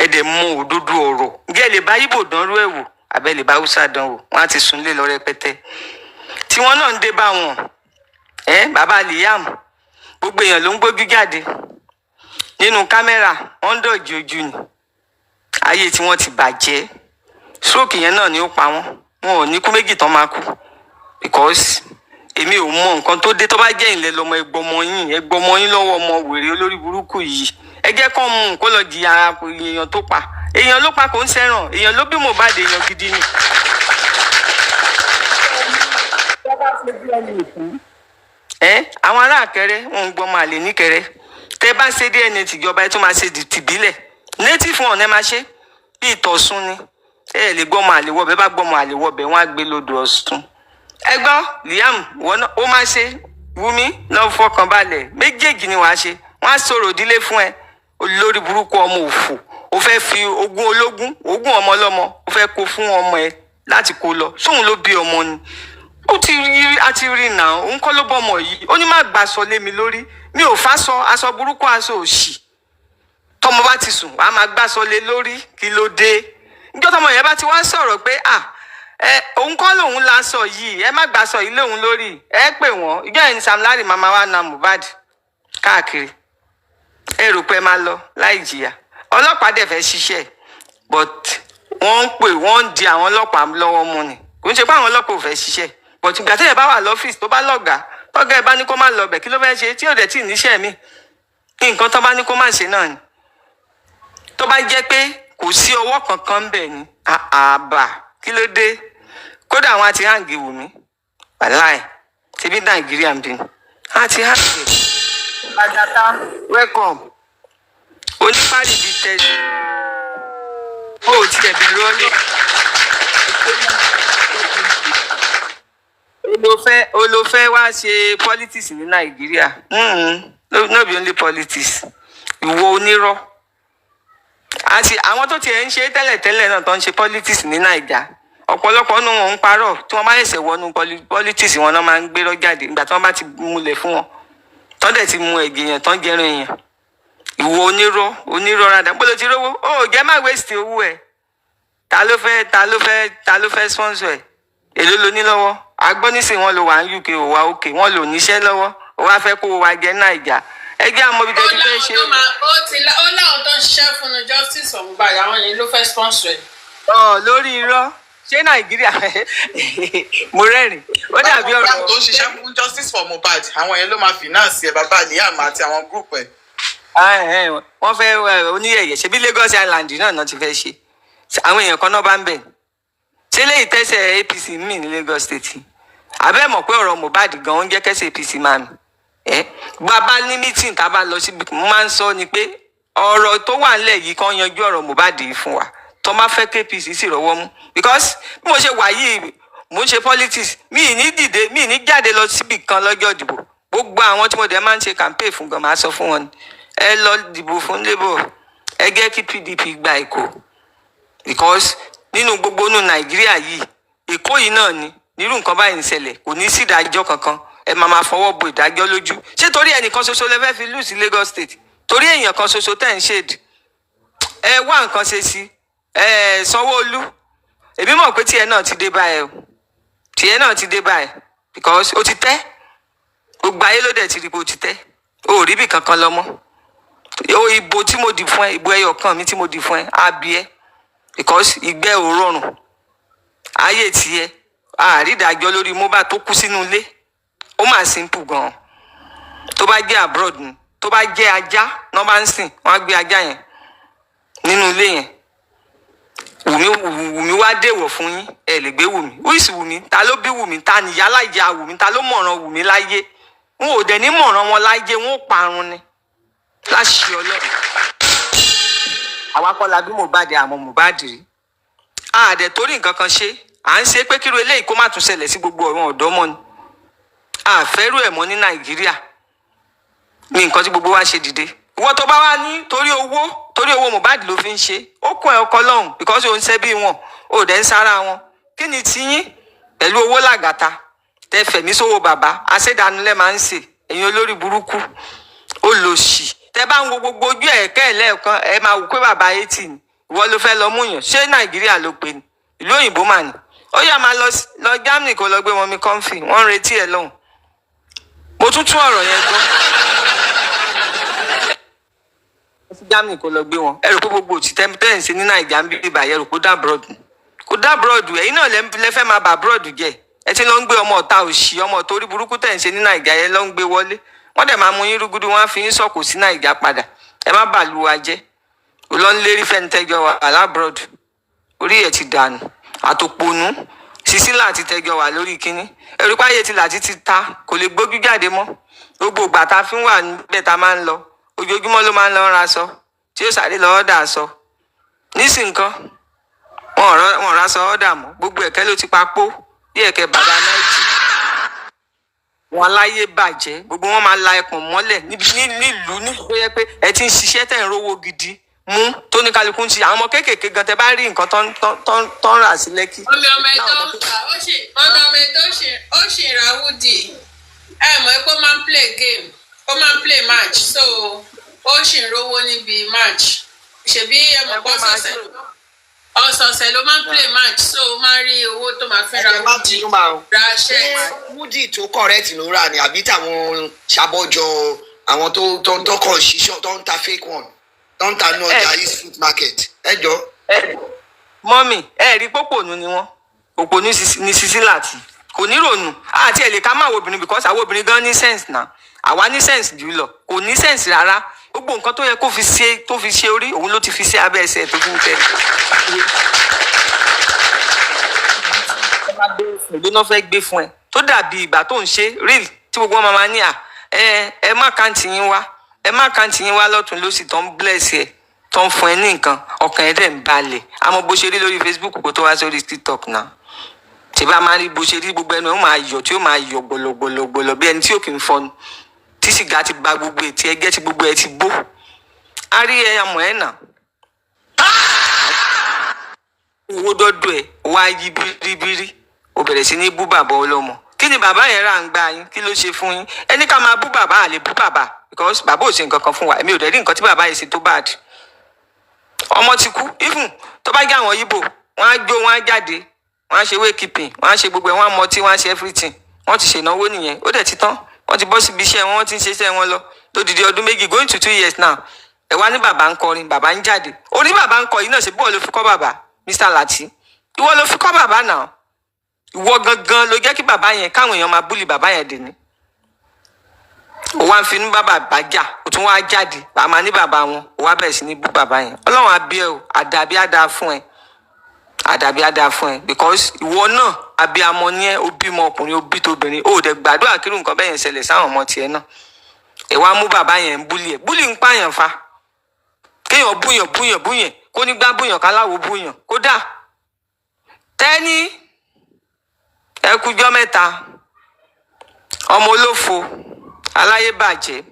ẹ̀dẹ̀ mú òdodo ọ̀rọ̀ ǹjẹ́ lè bá Ìgbò dánrú ẹ̀ wò àbẹ́ lè bá Hausa dán wò wọ́n á ti sùn lé lọ rẹpẹtẹ tí wọ́n náà ń dé bá wọn bàbá Liam gbogbo èèyàn ló ń gbójú jáde nínú kámẹ́rà wọ́n ń dọ̀jì ojú ni ayé tí wọ́n ti bàjẹ́ stroke yẹn náà ni ó pa wọ́n wọn ò ní kú méjì tán máa kú because èmi ò mọ nǹkan tó dé tó bá jẹ́ ìlẹ̀ lọ́mọ ẹgbọ́mọ yín lọ́wọ́ ọmọ wèrè olórí burúkú yìí ẹ jẹ́ kán mú kó lọ jìyà èèyàn tó pa èèyàn ló pa kò ń sẹ́ràn èèyàn ló bí Mohbad èèyàn gidi ni. Àwọn ará Àkẹrẹ wọn ń gbọmọ àlè níkẹrẹ tẹ bá ṣe DNA tìjọba ẹ tún máa ṣe tìbílẹ̀ native wọn ẹ máa ṣe bí ìtọ̀sùn ni ẹ lè gbọmọ àlè wọbẹ bá gbọmọ àlè wọbẹ wọn á gbé lódò Ọ̀ṣun ẹ gbọ́ Liam wọn náà ó máa ṣe Wùmí lọ fọkàn balẹ̀ méjèèjì ni wàá ṣe wọn á sọ̀rọ̀ ìdílé fún ẹ olórí burúkú ọmọ òfò ó fẹ́ fi ogún ọmọ ọlọ́mọ ó fẹ́ kó fún ọmọ ẹ láti kó lọ sóun ló bí ọmọ ni ó ti rí àti rí nà òun kọ́ ló bọ́mọ yìí ó ní má gbà sọ lé mi lórí mi ò fà sọ aṣọ burúkú aṣọ òṣì tọmọ bá ti sùn wàá máa gbà sọ lé lórí kí ló dé níjọ́ tọmọ yẹn bá ti wá sọ̀rọ̀ pé òun kọ́ lòun la sọ yìí ẹ má gbà sọ ilé òun lórí ẹ pè wọ́n ìjọ ẹni Sam Larry màmá wa na Mohbad káàkiri ẹ rò pé máa lọ láì jìyà ọlọ́pàá dẹ̀ fẹ́ ṣiṣẹ́ but wọ́n ń di àwọn ọlọ́pàá lọ́wọ́ mú ni kò ń ṣe pé àwọn ọlọ́pàá ò fẹ́ ṣiṣẹ́ but ìgbà tẹ́lẹ̀ bá wà lọ́fíìsì tó bá lọ́gàá tọ́gá ẹ bá ní kó má lọ bẹ̀ kí ló fẹ́ ṣe tí ò dẹ̀ tí ì níṣẹ́ mi nǹkan tó bá ní kó má ṣe náà ni tó bá jẹ́ pé kò sí ọwọ́ kankan bẹ̀ ni àbà kí ló dé kódà àwọn àti hàǹgì Wùmí wàláì tìbí Nàìjíríà ń bí àti hàǹgì àjàtà welcome onípàdé bíi tẹ̀sí ó tiẹ̀ bẹ̀rù olófẹ́ wá ṣe politics ní Nàìjíríà no be only politics ìwọ onírọ́ àti àwọn tó tiẹ̀ ń ṣe tẹ́lẹ̀tẹ́lẹ̀ náà tó ń ṣe politics ní Nàìjà ọ̀pọ̀lọpọ̀ nínú wọn ń parọ́ tí wọ́n bá ṣẹ̀ṣẹ̀ wọnú politics wọn náà máa ń gbérọ́ jáde ìgbà tí wọ́n bá ti múlẹ̀ fún wọn tọ́ dẹ̀ ti mú ẹ̀gẹ̀ yẹn tán jẹ́rìn èèyàn ìwọ onírọ́ rádà bó ló ti rówó ó jẹ́ má waste owó ẹ̀ ta ló fẹ́ sponsor ẹ̀ èló lo ní lọ́wọ́ agbọ́nísìn wọn ló wà ní UK ò wá òkè wọn lò níṣẹ́ lọ́wọ́ ó wá fẹ́ kó wa jẹ Nàìjà ẹgbẹ́ àwọn ọmọbìnrin tó ti fẹ́ ṣe. ó láwọn tó ń ṣiṣẹ́ fún un justice Mohbad àwọn yẹn ló fẹ́ sponsor ẹ̀. Lórí irọ́ ṣé Nàìjíríà mo rẹ́rìn ó dàbí ọ̀rọ̀ tó ń ṣiṣẹ́ fún justice for Mohbad àwọn yẹn ló máa finance ẹ̀ bàbá Liam àti àwọn group ẹ̀. wọ́n fẹ́ oníyẹ̀yẹ̀ ṣebí Lagos Island náà ti fẹ́ ṣe àwọn èèyàn kan náà bá ń bẹ̀ ṣé léyìí tẹ́sẹ̀ APC mì ní Lagos State abẹ́ mọ̀ pé ọ̀rọ̀ Mohbad gan-an ń jẹ́ kẹ́sẹ̀ APC máa mì bàbá ní meeting tá a bá lọ síbi mo máa ń sọ ni pé ọ̀rọ̀ tó wà nílẹ̀ yìí kan yanjú ọ̀rọ̀ Mohbad yìí fún wa tó máa fẹ́ KPC sì rọ́wọ́ mú because bí mo ṣe wà yìí mo ń ṣe politics mi ì ní dìde mi ì ní jáde lọ síbi kan lọ́jọ́ ìdìbò gbogbo àwọn tí mo dẹ̀ máa ń ṣe campaign fún gan máa sọ fún wọn ni ẹ lọ dìbò fún Labour ẹ jẹ́ kí PDP gba Èkó because nínú gbogbo inú Nàìjíríà yìí Èkó yìí náà ni nírú nǹkan báyìí ń ṣẹlẹ̀ kò ní sí ìdájọ́ kankan ẹ máa fọwọ́ bo ìdájọ́ lójú ṣé torí ẹnìkan ṣoṣo lẹ fẹ́ fi lù sí Lagos State torí èèyàn kan ṣoṣo tẹ̀ ń ṣèdì ẹ wá nǹkan ṣe sí Sanwó-Olú èmi mọ̀ pé tiẹ̀ náà ti dé báyìí o tiẹ̀ náà ti dé báyìí because ó ti tẹ́ gbogbo ayé ló dẹ̀ ti rí bó ti tẹ́ o ò rí bì kankan lọ mọ́ ìbò tí mo dì fún ẹ ìbò ẹyọ kan mi tí mo dì fún ẹ á bí ẹ because ìgbẹ́ ò rọrùn ayé tiẹ̀ àrídájọ́ lórí Mohbad tó kú sínú ilé ó mà simple gan tó bá jẹ́ abroad ni tó bá jẹ́ ajá náà bá ń sìn wọ́n á gbé ajá yẹn nínú ilé yẹn Wùmí wá dèwọ̀ fún yín ẹ lè gbé Wùmí wíìsì Wùmí ta ló bí Wùmí ta nìyá láyà Wùmí ta ló mọ̀ràn Wùmí láyé wọn ò dẹ̀ ní mọ̀ràn wọn láyé wọn ò parun ni láṣẹ Ọlọ́run àwa kọ́ la bí Mohbad àmọ́ Mohbad rí àdẹ̀ torí nǹkan kan ṣe à ń ṣe pé kíru eléyìí kó má tún ṣẹlẹ̀ sí gbogbo ọ̀rọ̀ ọ̀dọ́ mọ́ ni àfẹ́rù ẹ̀ mọ́ ní Nàìjíríà ní nǹkan tí gbogbo wa ṣe dìde ìwọ tó bá wá ní torí owó Mohbad ló fi ń ṣe ó kún ẹ ọkọ lọ́hùn because ó ń ṣẹ́ bí wọn ó dẹ̀ ń sára wọn kí ni tiyín pẹ̀lú owó làgàtà tẹ fẹ̀mí sówó bàbá aṣèdánulẹ̀ máa ń ṣe ẹ̀yin olórí burúkú ó lò sí tẹ bá ń wo gbogbo ojú ẹ̀kẹ́ lẹ́ẹ̀kan ẹ máa wò pé bàbá 80 ni ìwọ ló fẹ́ lọ múyàn ṣé Nàìjíríà ló pe ni ìlú òyìnbó mà ní ó yá máa lọ Germany kó lọ gbé wọn mi kọ́ńfì wọ́n ń retí ẹ lọ́hùn mo tún ọ̀rọ̀ yẹn gbọ́ sí Germany kó lọ gbé wọn ẹ rò pé gbogbo òtítẹ́ tẹ́ ń ṣe ní Nàìjíríà ń bí ibà yẹ rò pé kó dá abroad ẹ̀yin náà lẹ fẹ́ máa bà abroad jẹ́ ẹ ti lọ ń gbé ọmọ ọ̀tá òṣì ọmọ torí burúkú tẹ́ ń ṣe ní Nàìjíríà yẹn lọ ń gbé wọlé wọ́n dẹ̀ máa mú yín rúgudu wọ́n á fi yín sọ̀kò sí Nàìjíríà padà ẹ má bàlú wa jẹ́ olóńlérí fẹ́ni tẹ́jọ́ wà lábroad orí ẹ̀ ti dànù àtòpònú Sísílà àti tẹ́jọ́ wà lórí kínní ẹ̀rù páyé ti làtí ti ta kò lè gbójú jáde mọ́ gbogbo ìgbà tá a fi ń wà níbẹ̀ tá a máa ń lọ ojoojúmọ́ ló máa ń lọ ra aṣọ tí ó sáré lọ́ọ́ dà aṣọ nísìnyí kan wọn ra aṣọ ọ̀dà mọ́ gbogbo ẹ̀kẹ́ ló ti papò bí ẹ̀kẹ́ bàbá náìjì wọn láyé bàjẹ́ gbogbo wọn máa la ẹpọ̀n mọ́lẹ̀ nílùú nígbó yẹ pé ẹ ti ń ṣiṣẹ́ tẹ̀ ń rówó gidi mú tó ní kálukú ń ṣe àwọn ọmọ kéékèèké gan tẹ bá rí nǹkan tó ń rà sí Lẹ́kì. ọmọ ẹ̀dọ́ ó ṣì ń ra wúdì ẹ mọ̀ pé ó máa ń play game ó máa ń play match so ó ṣì ń rówó níbi match ṣèbí ẹ mọ̀ pé ọ̀sọ̀ọ̀sẹ̀ ló máa ń play match so ó máa ń rí owó tó máa fi ra wúdì ra ṣẹ́. wúdì tó correct ló rà ní àbí táwọn ṣàbọ̀jọ àwọn tó kàn ṣiṣọ́ tó ń ta fake one tó ń ta ní ọjà east food market ẹ jọ. mọ́mì ẹ rí pópònú ni wọ́n òpònú ní Sísílà àti kò ní rònú àti ẹ̀ lè ká máa wo obìnrin because àwọn obìnrin gan ní sense náà àwa ní sense jù lọ kò ní sense rárá gbogbo nǹkan tó yẹ kó fi ṣe orí òun ló ti fi ṣe abẹ́ ẹsẹ̀ tó fi ń tẹ̀. ìlú náà fẹ́ gbé fún ẹ tó dàbí ìgbà tó ń ṣe real tí gbogbo ọmọ máa ní ẹ má kàǹtì yín wá lọ́tún lósì tó ń bless ẹ tó ń fún ẹ ní nǹkan ọkàn ẹ dẹ̀ ń balẹ̀ àmọ́ bó ṣe rí lórí Facebook kó tó wá sórí TikTok náà tí bá máa rí bó ṣe rí gbogbo ẹnu ó máa yọ tí ó máa yọ gbọlọgbọlọgbọlọ bí ẹni tí ò kì í fọnu tí sìgá ti ba gbogbo ètí ẹgẹ tí gbogbo ẹ ti bó a rí ẹ amọ̀ ẹ nà owó dọdọ ẹ wá yí bíríbírí ó bẹ̀rẹ̀ sí ní bú bàbá ọlọ́mọ kí ni bàbá yẹn rà ń gbà yín kí ló ṣe fún yín ẹni ká máa bú bàbá àlè bú bàbá because bàbá ò ṣe nǹkan kan fún wa èmi ò dẹ̀ rí nǹkan tí bàbá yìí ṣe tó bad ọmọ ti kú even tó bá jẹ́ àwọn Ìgbò wọ́n á jó wọ́n á jáde wọ́n á ṣe waykeeping wọ́n á ṣe gbogbo ẹ̀ wọ́n á mọtí wọ́n á ṣe everything wọ́n ti ṣènáwó nìyẹn ó dẹ̀ ti tán wọ́n ti bọ́ síbi iṣẹ́ wọn ti ń ṣiṣẹ́ wọn lọ lódìdí ọdún méjì going to 2 years now ẹ wá ní bàbá ń kọrin bàbá ń jáde orí bàbá ń kọ yìí náà ṣe bí wọ́n ló fi kọ́ bàbá Mr. Lati ìwọ ló fi kọ́ bàbá náà ìwọ gangan ló jẹ́ kí bàbá yẹn káwọn èèyàn máa búlì bàbá yẹn dè ní ó wá ń fi ní bàbá bàjá ó tún wá jáde bàbá ní bàbá wọn ó wá bẹ̀rẹ̀ sí ní bú bàbá yẹn Ọlọ́run àbí ẹ o àdàbí àdá fún ẹ because ìwọ náà abiyamọ ní ẹ ó bímọ ọkùnrin ó bí tóbìnrin ó dẹ̀ gbàdúrà kírun nǹkan bẹ́ẹ̀ yẹn ṣẹlẹ̀ sáwọn ọmọ tiẹ̀ náà ẹ wá mú bàbá yẹn ń búlì ẹ búlì ń pààyàn fa kéèyàn búyàn kó ní gbá búyàn káláwo búyàn kódà tẹ́ni ẹkùjọ́ mẹ́ta ọmọ olófo aláyé bàjẹ́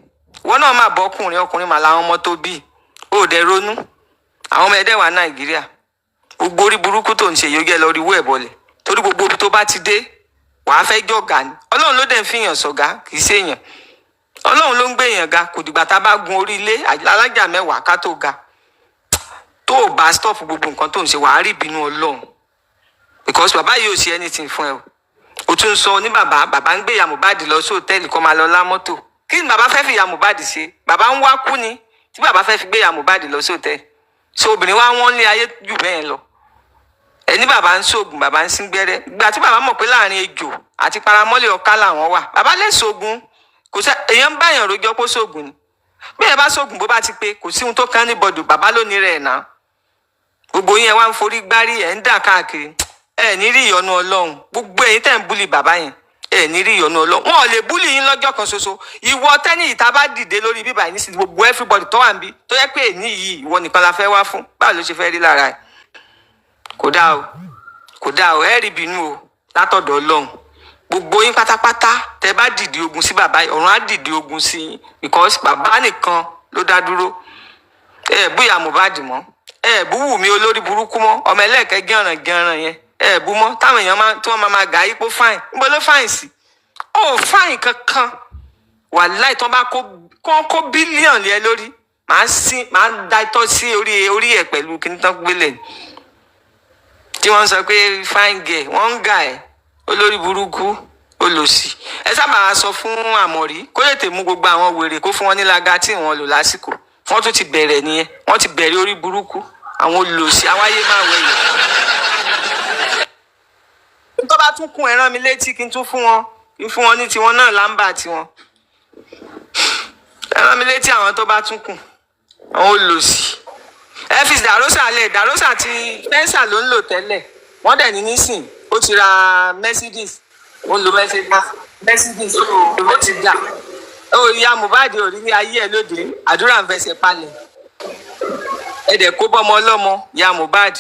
wọn náà máa bọ́ ọkùnrin mà làwọn ọmọ tó bí ó dẹ̀ ronú àwọn ọmọ ẹ̀dẹ̀ wà Nàìjíríà gbogbo orí burúkú tó ń ṣe yóò gẹ́ lọ rí wọ́ ẹ̀ bọ́lẹ̀ torí gbogbo ibi tó bá ti dé wàá fẹ́ jọ̀gá ni Ọlọ́run ló dẹ̀ ń fìyàn sọ̀gá kì í ṣèyàn Ọlọ́run ló ń gbé èèyàn ga kò dìgbà tá a bá gun orí ilé alájà mẹ́wàá ká tó ga tó o bá stop gbogbo nǹkan tó ń ṣe wàá rí ìbínú Ọlọ́run because bàbá yìí ò ṣe anything fún ẹ o tún sọ ní bàbá ń gbé ìyá Mohbad lọ sí hòtẹ́ẹ̀lì kó máa lọ lá mọ́tò kí ni bàbá fẹ́ fi ìyá Mohbad ṣe bàbá ń wá kú ni tí bàbá fẹ́ fi gbé ìyá Mohbad lọ sí hòtẹ́ẹ̀lì so obìnrin wá wọ́n lé ayé jù bẹ́ẹ̀ lọ ẹni bàbá ń ṣoògùn bàbá ń sín gbẹ́rẹ́ ìgbà tí bàbá mọ̀ pé láàrin ejò àti paramọ́lẹ̀ ọ̀ká làwọn wà bàbá lè ṣoògùn kò sí èèyàn ń báyàn rojọ́ kó ṣoògùn ni bí ẹ bá ṣoògùn bó bá ti pé kò sí ohun tó kàn ní bọ̀dù bàbá lónìí rẹ̀ náà gbogbo yẹn wá ń forí gbárí ẹ̀ ń dà káàkiri ẹ ní rí ìyọ́nú Ọlọ́run gbogbo ẹ̀yin tẹ́ ń búlì bàbá yẹn ẹ ní rí ìyọ́nú Ọlọ́run wọn ò lè búlì yín lọ́jọ́ kan ṣoṣo ìwọ tẹ́ni ìta bá dìde lórí bíbá yìí nísìnyí gbogbo everybody tó wà ń bí tó yẹ pé èní yìí ìwọ nìkan la fẹ́ wá fún báwo ló ṣe fẹ́ rí lára ẹ̀ kò dáa o ẹ rí bínú o látọ̀dọ̀ Ọlọ́run gbogbo yín pátápátá tẹ́ bá dìde ogun sí bàbá yìí ọ̀run á dìde ogun sí yín because bàbá nìkan ló dá dúró ẹ bú ìyá Mohbad mọ́ ẹ bú Wùmí olórí burúkú mọ́ ọmọ ẹlẹ́ẹ̀kẹ́ gẹ̀ràn yẹn ẹ bú mọ́ táwọn èèyàn tí wọ́n máa gà á yípo fáìn níbo ló fáìn sí ó fáìn kankan wàláì tán bá kó bílíọ̀nù lé ẹ lórí màá da itọ́ sí orí ẹ̀ pẹ̀lú kí n tán gbélé tí wọ́n sọ pé fáìn gẹ̀ wọ́n ń gà ẹ̀ olórí burúkú olòṣì ẹ sábà sọ fún Àmọ̀rí kó lè tè mú gbogbo àwọn wèrè kó fún wọn ní lága tí wọ́n lò lásìkò wọ́n tún ti bẹ̀rẹ̀ nìyẹn wọ́n ti bẹ̀rẹ̀ orí burúkú àwọn olòṣì àwáyé máa wẹ̀yẹ̀. tó bá tún kún ẹ rán mi létí kí n fún wọn ní tiwọn náà lámbà tiwọn ẹ rán mi létí àwọn tó bá tún kún àwọn olòṣì ẹ fi dàrósà ti fẹ́ǹsà ló ń lò tẹ́lẹ̀ wọ́n dẹ̀ ní nísìn ó ti ra Mercedes ó ń lo Mercedes ó ti dà ó ìyá Mohbad ò rí ní ayé ẹ lóde àdúrà ń fẹsẹ̀ palẹ̀ ẹ dẹ̀ kó bọ́mọ ọlọ́mọ ìyá Mohbad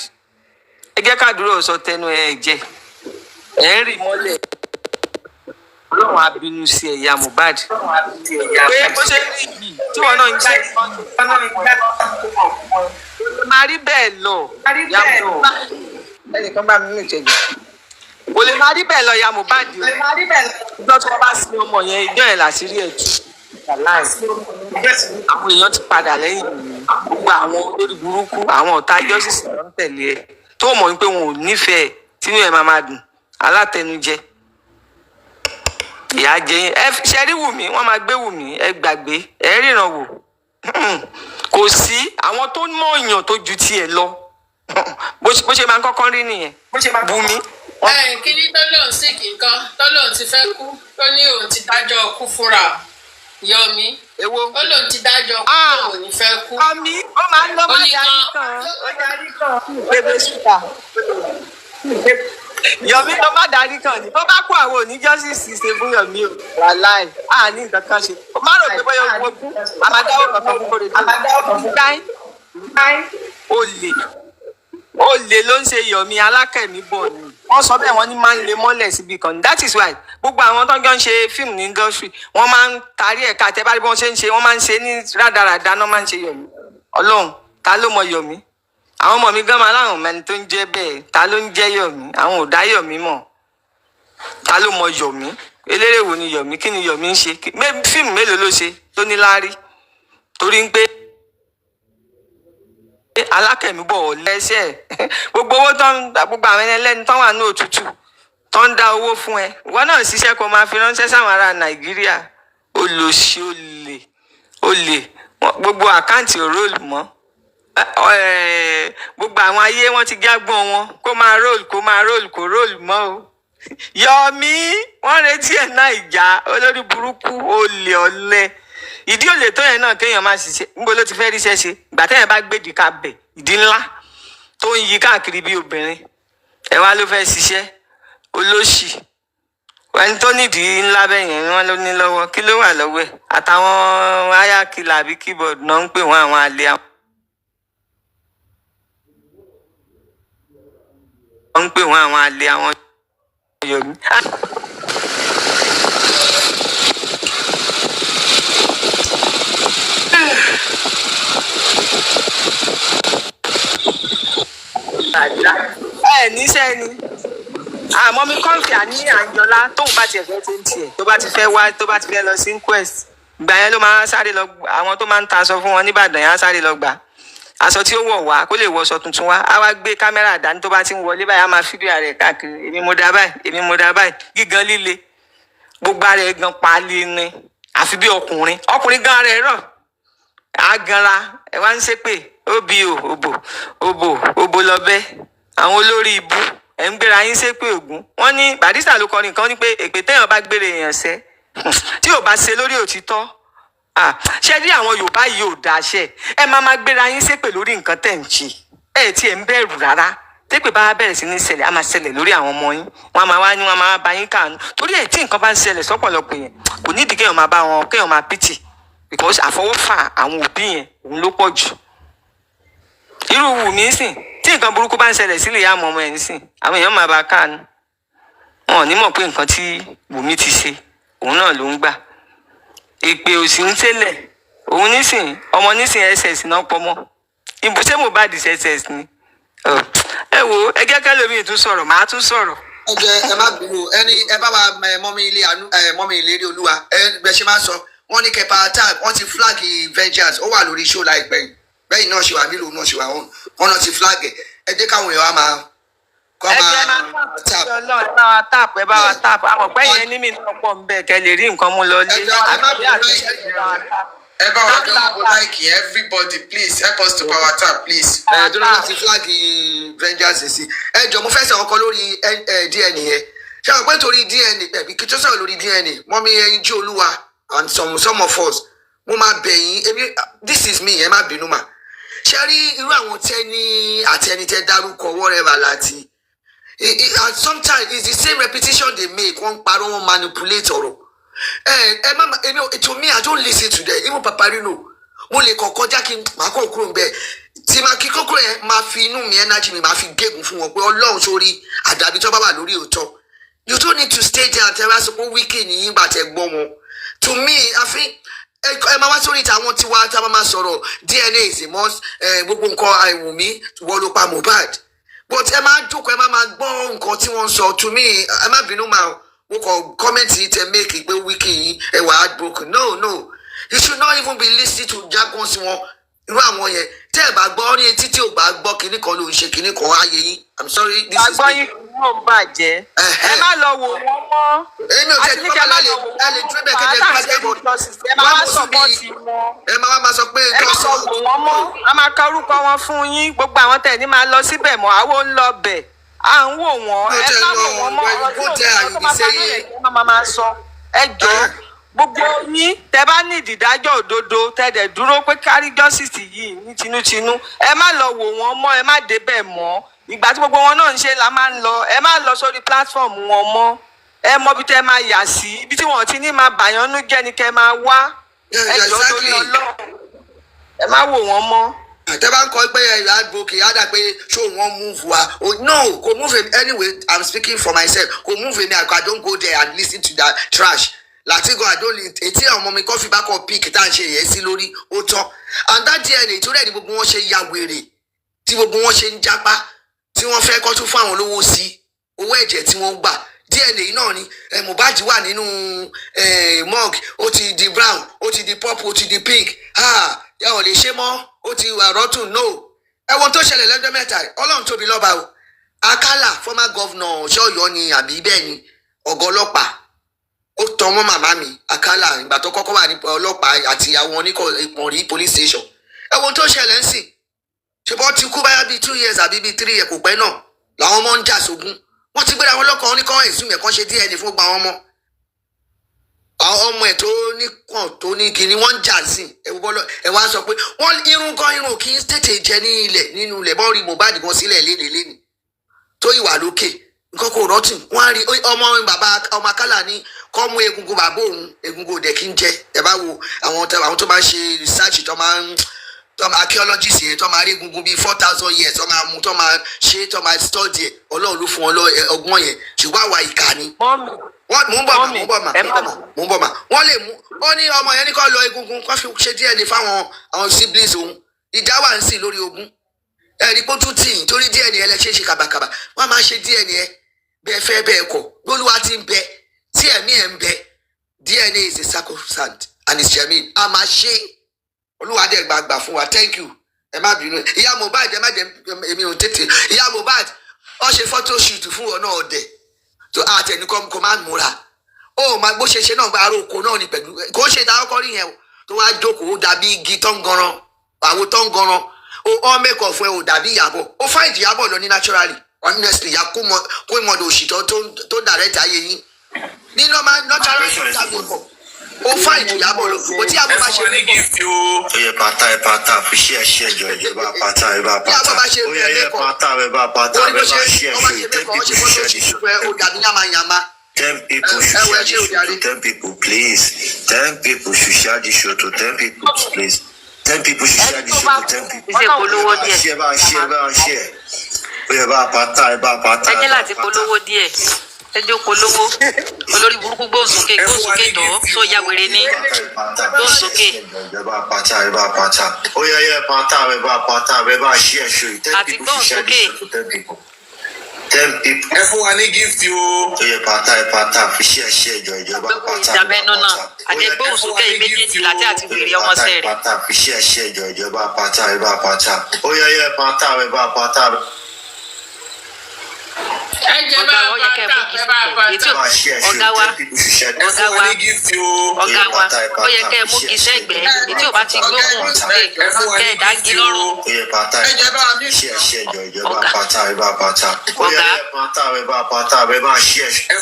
ẹ jẹ́ kádùúrà sọ tẹnu ẹ jẹ ẹ ń rì mọ́lẹ̀ Ọlọ́run á bínú sí ẹ ìyá Mohbad pé bó ṣe rí yìí tí wọn náà ń jáde máa rí bẹ́ẹ̀ lọ ìyá Mohbad ẹnìkan bá mi nù jẹjẹ kò lè máa rí bẹ́ẹ̀ lọ ìyá Mohbad o ìjọ tí wọ́n bá sin ọmọ yẹn ìjọ yẹn láṣìírí ẹ̀ tú àwọn èèyàn ti padà lẹ́yìn gbogbo àwọn olórí burúkú àwọn ọ̀tá justice ló ń tẹ̀lé ẹ tó mọ̀ pé wọn ò nífẹ̀ẹ́ tínú ẹ̀ máa dùn alátẹnujẹ ìyá jẹ yín ẹ ṣe rí Wùmí wọ́n máa gbé Wùmí ẹ gbàgbé ẹ ríran wò kò sí àwọn tó mọ̀ èèyàn tó ju tiẹ̀ lọ bó ṣe máa ń kọ́kọ́ rí nìyẹn Wùmí. kíní tó lóun sì kíkan tó lóun ti fẹ́ kú tó ní òun ti dájọ́ kú fúnra Yọmí ó lóun ti dájọ́ kú òun ní fẹ́ kú. Yọmí ó máa ń lọ bá darí kan bébé ṣúta Yọmí ló má darí kan ni tó bá kó àwọn oníjọ́sìsì ṣe fún Yọmí o wàláì á ní nǹkan kan ṣe ó má rò pé bóyá owó kú àmàdáwò kankan fún kórè olè ló ń ṣe Yọmí alákẹ̀mí bọ̀ ni wọ́n sọ bẹ́ẹ̀ wọ́n ní máa ń lé mọ́lẹ̀ síbi kan that is why gbogbo àwọn tó ń jọ ń ṣe fíìmù ní industry wọ́n máa ń tarí ẹ̀ka tẹ́ bá rí bí wọ́n ṣe ń ṣe wọ́n máa ń ṣe ní rádaràda náà máa ń ṣe Yọmí Ọlọ́run ta ló mọ Yọmí àwọn ọmọ mi gan máa láwọn ọmọ ẹni tó ń jẹ́ bẹ́ẹ̀ ta ló ń jẹ́ Yọmí àwọn ò dá Yọmí mọ̀ ta ló mọ Yọmí eléré wo ni Yọmí kí ni Yọmí ń ṣe fíìmù mélòó ló ṣe tó ní láárí torí ń pé alákẹ̀míbọ̀ lẹ́sẹ̀ gbogbo owó gbogbo àwọn ẹlẹ́ni tó wà ní òtútù tó ń dá owó fún ẹ ìwọ náà ṣiṣẹ́ kó máa fi ránṣẹ́ sáwọn ará Nàìjíríà olòṣì olè gbogbo àkáǹtì òróòlù mọ́ gbogbo àwọn ayé wọn ti jágbọ́n wọn kó máa róòlù kó róòlù mọ́ o Yọmí wọ́n retí ẹ̀ náà ìjà olórí burúkú olè ọ̀lẹ ìdí òlè tó yẹn náà kéèyàn máa ṣiṣẹ́ níbo ló ti fẹ́ ríṣẹ́ ṣe ìgbà tẹ́yìn bá gbèdì ká bẹ̀ ìdí ńlá tó ń yí káàkiri bí obìnrin ẹ wá ló fẹ́ ṣiṣẹ́ olóṣì ẹni tó nídìí ńlá bẹ́yẹn wọ́n ló ní lọ́wọ́ kí ló wà lọ́wọ́ ẹ̀ àtàwọn ayákìlà àbí keyboard náà ń pè wọ́n àwọn àlè àwọn. wọ́n ń pè wọ́n àwọn àlè àwọn Yomi. Níṣẹ́ ni àmọ́ mi kọ́ńfì àní Àǹjọ́lá tóun bá tiẹ̀ fẹ́ tó ń tiẹ̀ tó bá ti fẹ́ wá tó bá ti fẹ́ lọ sí inquest ìgbà yẹn ló máa sáré lọ àwọn tó máa ń ta aṣọ fún wọn nìbàdàn yẹn á sáré lọ gbà aṣọ tí ó wọ̀ wá kó lè wọṣọ tuntun wá á wá gbé kámẹ́rà dání tó bá ti ń wọlé báyìí á máa fídíò rẹ̀ káàkiri èmi mo dá báyìí gígan líle gbogbo ara ẹ̀ gan paálí ni àfi bí ọkùnrin gan ara ẹ̀ rọ̀ á ganra ẹ̀ wá ń ṣépè ó bí òbò lọ bẹ́ àwọn olórí ibú ẹ̀ ń gbéra yín ṣépè ògún wọ́n ní Barrister ló kọrin kan ní pé èpè téèyàn bá gbére èèyàn ṣẹ́ tí ò bá ṣe lórí òtítọ́ ṣé rí àwọn Yorùbá yìí ò dáṣẹ́ ẹ máa gbéra yín ṣépè lórí nǹkan tẹ̀ ń ṣe ẹ tí ẹ ń bẹ̀rù rárá tépè bá bẹ̀rẹ̀ sí ní ṣẹlẹ̀ á máa ṣẹlẹ̀ lórí àwọn ọmọ yín wọ́n máa wá ní wọ́n máa bá yín kàánú torí ẹ̀ tí nǹkan bá ń ṣẹlẹ̀ sọ́pọ̀lọpọ̀ yẹn kò nídìí kéèyàn máa bá wọn kéèyàn máa pìtì because àfọwọ́fà àwọn òbí yẹn òun ló pọ̀ jù irú Wùmí sìn tí nǹkan burúkú bá ń ṣẹlẹ̀ sílẹ̀ ìyá ọmọ ẹ̀ ń sìn àwọn èèyàn máa bá káàánú wọn ò ní mọ̀ pé nǹkan tí Wùmí ti ṣe òun náà ló ń gbà èpè òsì ń tẹ́lẹ̀ òun nísìn ọmọ nísìn ss náà pọ̀ mọ́ ìbùsẹ̀ Mohbad ss ni ẹ wo ẹ jẹ́ kẹ́lòmíì tún sọ̀rọ̀ màá tún sọ̀rọ̀. ẹ jẹ́ ẹ má bínú ẹ bá wa mọ́mí ìlérí olúwa bẹ ṣe máa sọ wọ́n ní Kpãiii tag wọ́n ti flag vengeance ó wà lórí show láìpẹ́ yìí bẹ́ẹ̀ náà ṣe wà nílùú náà ṣe wà wọ́n náà ti flag ẹ jẹ́ káwọn èèyàn á máa kọ́ máa tap ẹ bá wa tap àmọ̀ pé yẹn ní mi náà pọ̀ ń bẹ̀ kẹ́ lè rí nǹkan mú lọ lé. ẹ bá wa dánwò like everybody please help us to power tap please. tó ló ti flag vengeance sí ẹ jọ mo fẹ́ sọ ọkọ lórí DNA yẹn ṣé àwọn pé torí DNA ẹ̀bí kí tó sọ̀rọ̀ lórí DNA mọ́mí ẹyin jí olúwa and some of us mo máa bẹ̀yìn èmi this is me ẹ má bínú mà ṣe rí irú àwọn tẹ́ni àti ẹni tẹ́ dárúkọ whatever láti and sometimes it's the same repetition they make wọ́n parọ́ wọ́n manipulate ọ̀rọ̀ to me I don't listen to them even Paparino mo lè kọ̀ kọjá kí màá kọ̀ kúrò bẹ́ẹ̀ tí màá kí kókó yẹn máa fi inú mi energy mi máa fi gégùn fún wọn pé ọlọ́run sórí àdàbí tó bá wà lórí òótọ́ you don't need to stay there and tell us pé wíkì nìyí gbà tẹ gbọ́ wọn to me I think ẹ máa wá sórí ìtàwọn tiwa tá a máa sọ̀rọ̀ DNA is a must gbogbo nǹkan Wunmi wọ́n ló pa Mohbad but ẹ máa jókòó ẹ máa gbọ́ nǹkan tí wọ́n sọ to me ẹ má bínú máa mo kọ kọ́mẹ́ǹtì tẹ make pé wíkì yìí ẹ wà heartbroken no you should not even be listening to jargon sí wọn irú àwọn yẹn tẹ́ ẹ bá gbọ́ ní etí tí ò bá gbọ́ kinní kan ló ń ṣe kinní kan ayé yín I'm sorry this is me. àgbọ̀ yín ló ń bàjẹ́ ẹ má lọ wò wọ́n mọ́ èmi ò tẹ́ ní kọ́ máa lè dúró bẹ́ẹ̀ kéde pàṣẹ bọ̀ ẹ máa wá sọ̀pọ̀tì wọn ẹ máa sọ pé ẹ má lọ wò wọ́n mọ́ a máa ka orúkọ wọn fún yín gbogbo àwọn tẹ̀ ní máa lọ síbẹ̀ mọ́ àwọn ń lọ bẹ̀ à ń wò wọ́n ẹ má wò wọ́n mọ́ ọ̀rọ̀ tí ò máa sọ ẹ jọ gbogbo yín tẹ bá ní ìdìdájọ́ òdodo tẹ dẹ̀ dúró pé kárí justice yìí ní tinútinú ẹ má lọ wò wọ́n mọ́ ẹ má débẹ̀ mọ́ ìgbà tí gbogbo wọn náà ń ṣe la máa ń lọ ẹ má lọ sórí platform wọn mọ́ ẹ mọ bí tẹ máa yà sí ibi tí wọn ti ní máa bàyànnú jẹ́ ni kẹ máa wá ẹ jọ tó lọ lọ ẹ má wò wọ́n mọ́. tẹ bá ń kọ pé ẹ advocate á dà pé ṣó wọn move wa no kò move anyway I'm speaking for myself kò move me I don't go there and listen to that trash latigo adoli etí àwọn ọmọ mi kọfí bá kọ píìkì tá à ń ṣe yẹn sí lórí ó tán and that DNA ìtúrẹ́ ni gbogbo wọn ṣe ya wèrè tí gbogbo wọn ṣe ń jápá tí wọ́n fẹ́ kọ́ tún fún àwọn olówó sí owó ẹ̀jẹ̀ tí wọ́n gbà DNA náà ni Mohbad wà nínú mug ó ti di brown ó ti di purple ó ti di pink yà ò lè ṣe mọ́ ó ti wà rọ́tún no ẹ̀wọ̀n tó ṣẹlẹ̀ lọ́jọ́ mẹ́ta ọlọ́run tóbi lọ́ba o Akala former governor ṣọ́yọ́ ni àbí bẹ́ẹ̀ ni ọ̀gá ọlọ́pàá ó tọ́ mọ́ màmá mi Akala ìgbà tó kọ́kọ́ wà ní ọlọ́pàá àti àwọn oníkọ̀ọ́rí police station ẹ̀wọ̀n tó ṣẹlẹ̀ ń sìn ṣùgbọ́n ti kú báyà bíi 2 years àbí bíi 3 years kò pẹ́ náà làwọn ọmọ ń jà sógun wọ́n ti gbéra wọn lọ́kàn oníkan ẹ̀sùn yẹn kan ṣe DNA fún gba àwọn ọmọ ẹ̀ tó ní kàn tó ní kíní wọ́n ń jà sí ẹ̀ wá sọ pé wọ́n irun kì í tètè jẹ ní ilẹ̀ nínú ilẹ̀ bọ́ọ̀rì Mohbad kan sílẹ̀ léni tó ìwà lókè nǹkan kò rọ́tì wọ́n á rí ọmọ bàbá ọmọ akálà ní kọ́ mú egungun bàbá òun egungun òde kí ń jẹ ẹ bá wo àwọn tó máa ń ṣe research tó máa archaeologist yẹn tó máa rí egungun bíi 4,000 years tó máa mú tó máa ṣe tó máa study ẹ ọlọ́run ló fún wọn ọgbọ́n yẹn ṣùgbọ́n àwa ìkà ni. wọ́n mú bọ̀ mà wọ́n lè mú ó ní ọmọ yẹn ní kó lọ egungun kó fi ṣe díẹ̀ ní fáwọn àwọn siblings òun ìjà wà ń sìn lórí ogun ẹ̀rí pé ó tún tì í torí díẹ̀ ní ẹlẹ́ṣẹ̀ ṣe kàbàkàbà wọ́n máa ṣe díẹ̀ ní ẹ bẹ́ẹ̀ fẹ́ bẹ́ẹ̀ kọ̀ lólúwa ti ń bẹ tí ẹ̀mí ẹ̀ ń bẹ DNA is a sacrosanct and it's genuine a máa ṣe olúwa dẹ̀ gbàgbà fún wa thank you ẹ má bínú ìyá Mohbad ẹ má jẹ èmi ò tètè ìyá Mohbad ọ ṣe photo shoot fún ọ náà ọdẹ tó àtẹnukọ kò má múra ó máa bó ṣe ṣe náà gba aró oko náà ní pẹ̀lú kò ṣe ìta ọkọ rí yẹn tó wá jókòó dàbí igi tó ń ganran àwo tó ń ganran ó mẹ́kọ̀ọ́ fún ẹ ò dàbí Ìyábọ̀ ó fáìn Ìyábọ̀ lọ ní naturally honestly ya kó ìmọ̀dọ̀ òṣìṣẹ́ tó direct ayé yín ní naturally ó fáìn Ìyábọ̀ lọ bó tí Ìyábọ̀ bá ṣe rí bọ̀. ó yẹ pátá fi ṣí ẹṣẹ ìjọ ìjọba pátá ó yẹ pátá ẹ bá pátá ẹ bá ṣí ẹṣẹ ten people should share this show to 10 people please 10 people should share this show to 10 people please 10 people should share this show to 10 people. ṣe bá ṣe ó yẹ bá pátá ẹ bá pátá. ẹ jẹ́ láti polówó díẹ̀ ẹ jẹ́ polówó olórí burúkú gbóhùnsókè dọ̀ tó ya wèrè ní gbóhùnsókè. ó yẹ pátá ẹ bá pátá ẹ bá ṣí ẹṣọ 10 people should share this show to 10 people. 10 people. ẹ fún wa ní gift o. ó yẹ pátá fi ṣí ẹṣẹ ìjọba pátá. ìjàmbá náà àjẹgbóhùnsókè méjèèjì láti àti wèrè ọmọọṣẹ́ rẹ̀. pátá fi ṣí ẹṣẹ ìjọba pátá ẹ bá pátá. ó yẹ pátá ẹ bá pátá. ọ̀gá wa yẹ kẹ́ ẹ mú kí sẹ́gbẹ́ ètò ọba ti gbóhùn kẹ́ ẹ dági lọ́rùn.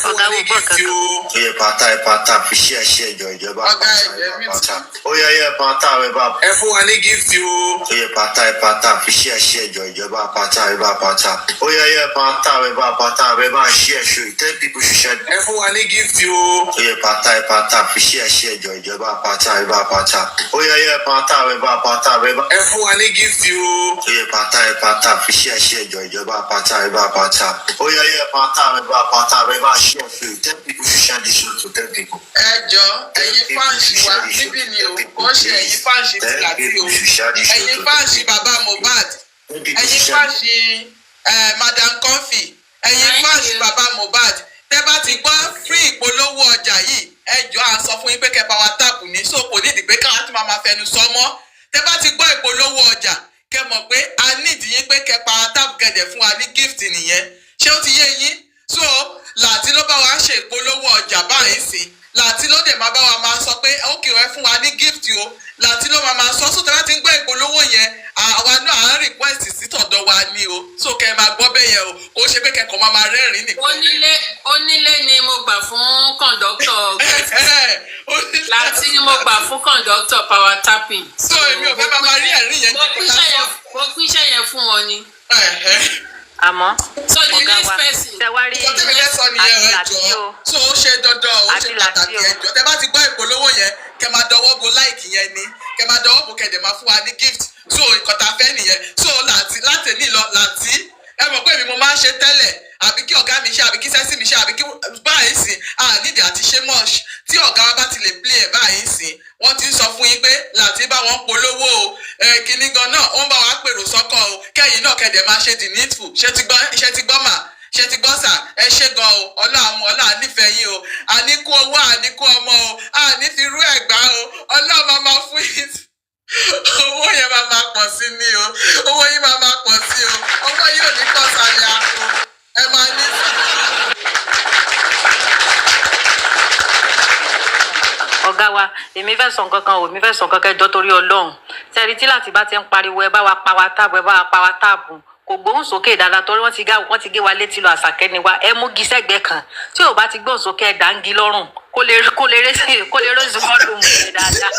ọ̀gá wo bọ̀ pátá fi ṣí ẹṣẹ ìjọba pátá. ó yẹ pátá ẹ bá. ẹ fún wa ní gift o. ó yẹ pátá fi ṣí ẹṣẹ ìjọba pátá ẹ bá pátá. ó yẹ pátá ẹ bá pátá ẹ bá ṣí ẹṣọ 10 people should share. ẹ fún wa ní gift o. ó yẹ pátá fi ṣí ẹṣẹ ìjọba pátá ẹ bá pátá. ó yẹ pátá ẹ bá pátá ẹ bá. ẹ fún wa ní gift o. ó yẹ pátá fi ṣí ẹṣẹ ìjọba pátá ẹ bá pátá. ó yẹ pátá ẹ bá pátá ẹ bá ṣí ẹṣọ 10 people should share this show to 10 people. ẹ jọ ẹ̀yin fáǹsì wa níbí ni o kò ṣe ẹ̀yin fáǹsì ti láti o ẹ̀yin fáǹsì bàbá Mohbad ẹ̀yin fáǹsì Madam Comfy ẹ̀yin fáǹsì bàbá Mohbad tẹ́ bá ti gbọ́ free ìpolówó ọjà yìí ẹ jọ à ń sọ fún yín pé kẹ́ power tap ní so kò nídìí pé káwọn tún máa fẹnu sọ mọ́ tẹ́ bá ti gbọ́ ìpolówó ọjà kẹ́ mọ̀ pé a nídìí yín pé kẹ́ power tap gẹ̀dẹ̀ fún wa ní gift nìyẹn ṣé ó ti yé yín so Láti ló bá wa ṣe ìpolówó ọjà báyìí sí Láti ló dẹ̀ máa bá wa máa sọ pé ókè ẹ fún wa ní gift o Láti ló máa sọ so tẹ́ bá ti ń gbọ́ ìpolówó yẹn àwa náà à ń request sí tọ̀dọ̀ wa ní o so kẹ́ ẹ máa gbọ́ bẹ́ẹ̀ yẹn o kò ṣe pé kẹ́kọ̀ọ́ máa rẹ́rìn-ín nìkan. onílé ni mo gbà fún kọ̀ǹdọ́tọ̀ Láti ni mo gbà fún kọ̀ǹdọ́tọ̀ power tapping. so èmi ò fẹ́ máa rí ẹ̀rín yẹn mo pín iṣẹ́ yẹn fún wọn ni. àmọ́ ọ̀gá wa tẹwárí àti Láti o so ó ṣe dandan ó ṣe pàtàkì ẹjọ́ tẹ́ bá ti gbọ́ ìpolówó yẹn kẹ́ máa dọwọ́ bo like yẹn ni kẹ́ máa dọwọ́ bo kẹ̀dẹ̀ máa fún wa ní gift so nǹkan tá a fẹ́ nìyẹn so láti ní lọ Láti ẹ mọ̀ pé èmi mo máa ń ṣe tẹ́lẹ̀ àbí kí ọ̀gá mi ṣe àbí kí sẹ́sì mi ṣe àbí kí báyìí sìn nídìí àti ṣe mọ́ọ̀ṣ tí ọ̀gá wa bá ti lè play ẹ̀ báyìí sìn wọ́n ti ń sọ fún yín pé Láti bá wọn polówó o kíní gan náà ó ń bá wa pèrò sọ́kọ̀ o kẹ́yìn náà kẹ̀dẹ̀ máa ṣe the needful ṣe ti gbọ́ mà ṣe ti gbọ́ sà ẹ ṣe gan o ọlọ́run nífẹ̀ẹ́ yín o àníkú owó àníkú ọmọ o ànífirú ẹ̀gbá o ọlọ́run máa fún yín owó yẹn máa pọ̀ sí ni o owó yín máa pọ̀ sí o ọwọ́ yóò ní pọ̀ sálẹ̀ àpò ẹ máa ní. ọ̀gá wa èmi fẹ́ sọ nǹkan kan o èmi fẹ́ sọ nǹkan kan ẹjọ́ torí Ọlọ́run sẹ́rí tí Láti bá ti ń pariwo ẹ bá wa power tap kò gbóhùn sókè dáadáa torí wọ́n ti gé wa létí lọ Àṣàkẹ́ ni wa ẹ mú gi sẹ́gbẹ́ kan tí ò bá ti gbóhùn sókè ẹ dáńgí lọ́rùn kó lè rẹ́sì fọ́ọ̀lù mú dáadáa.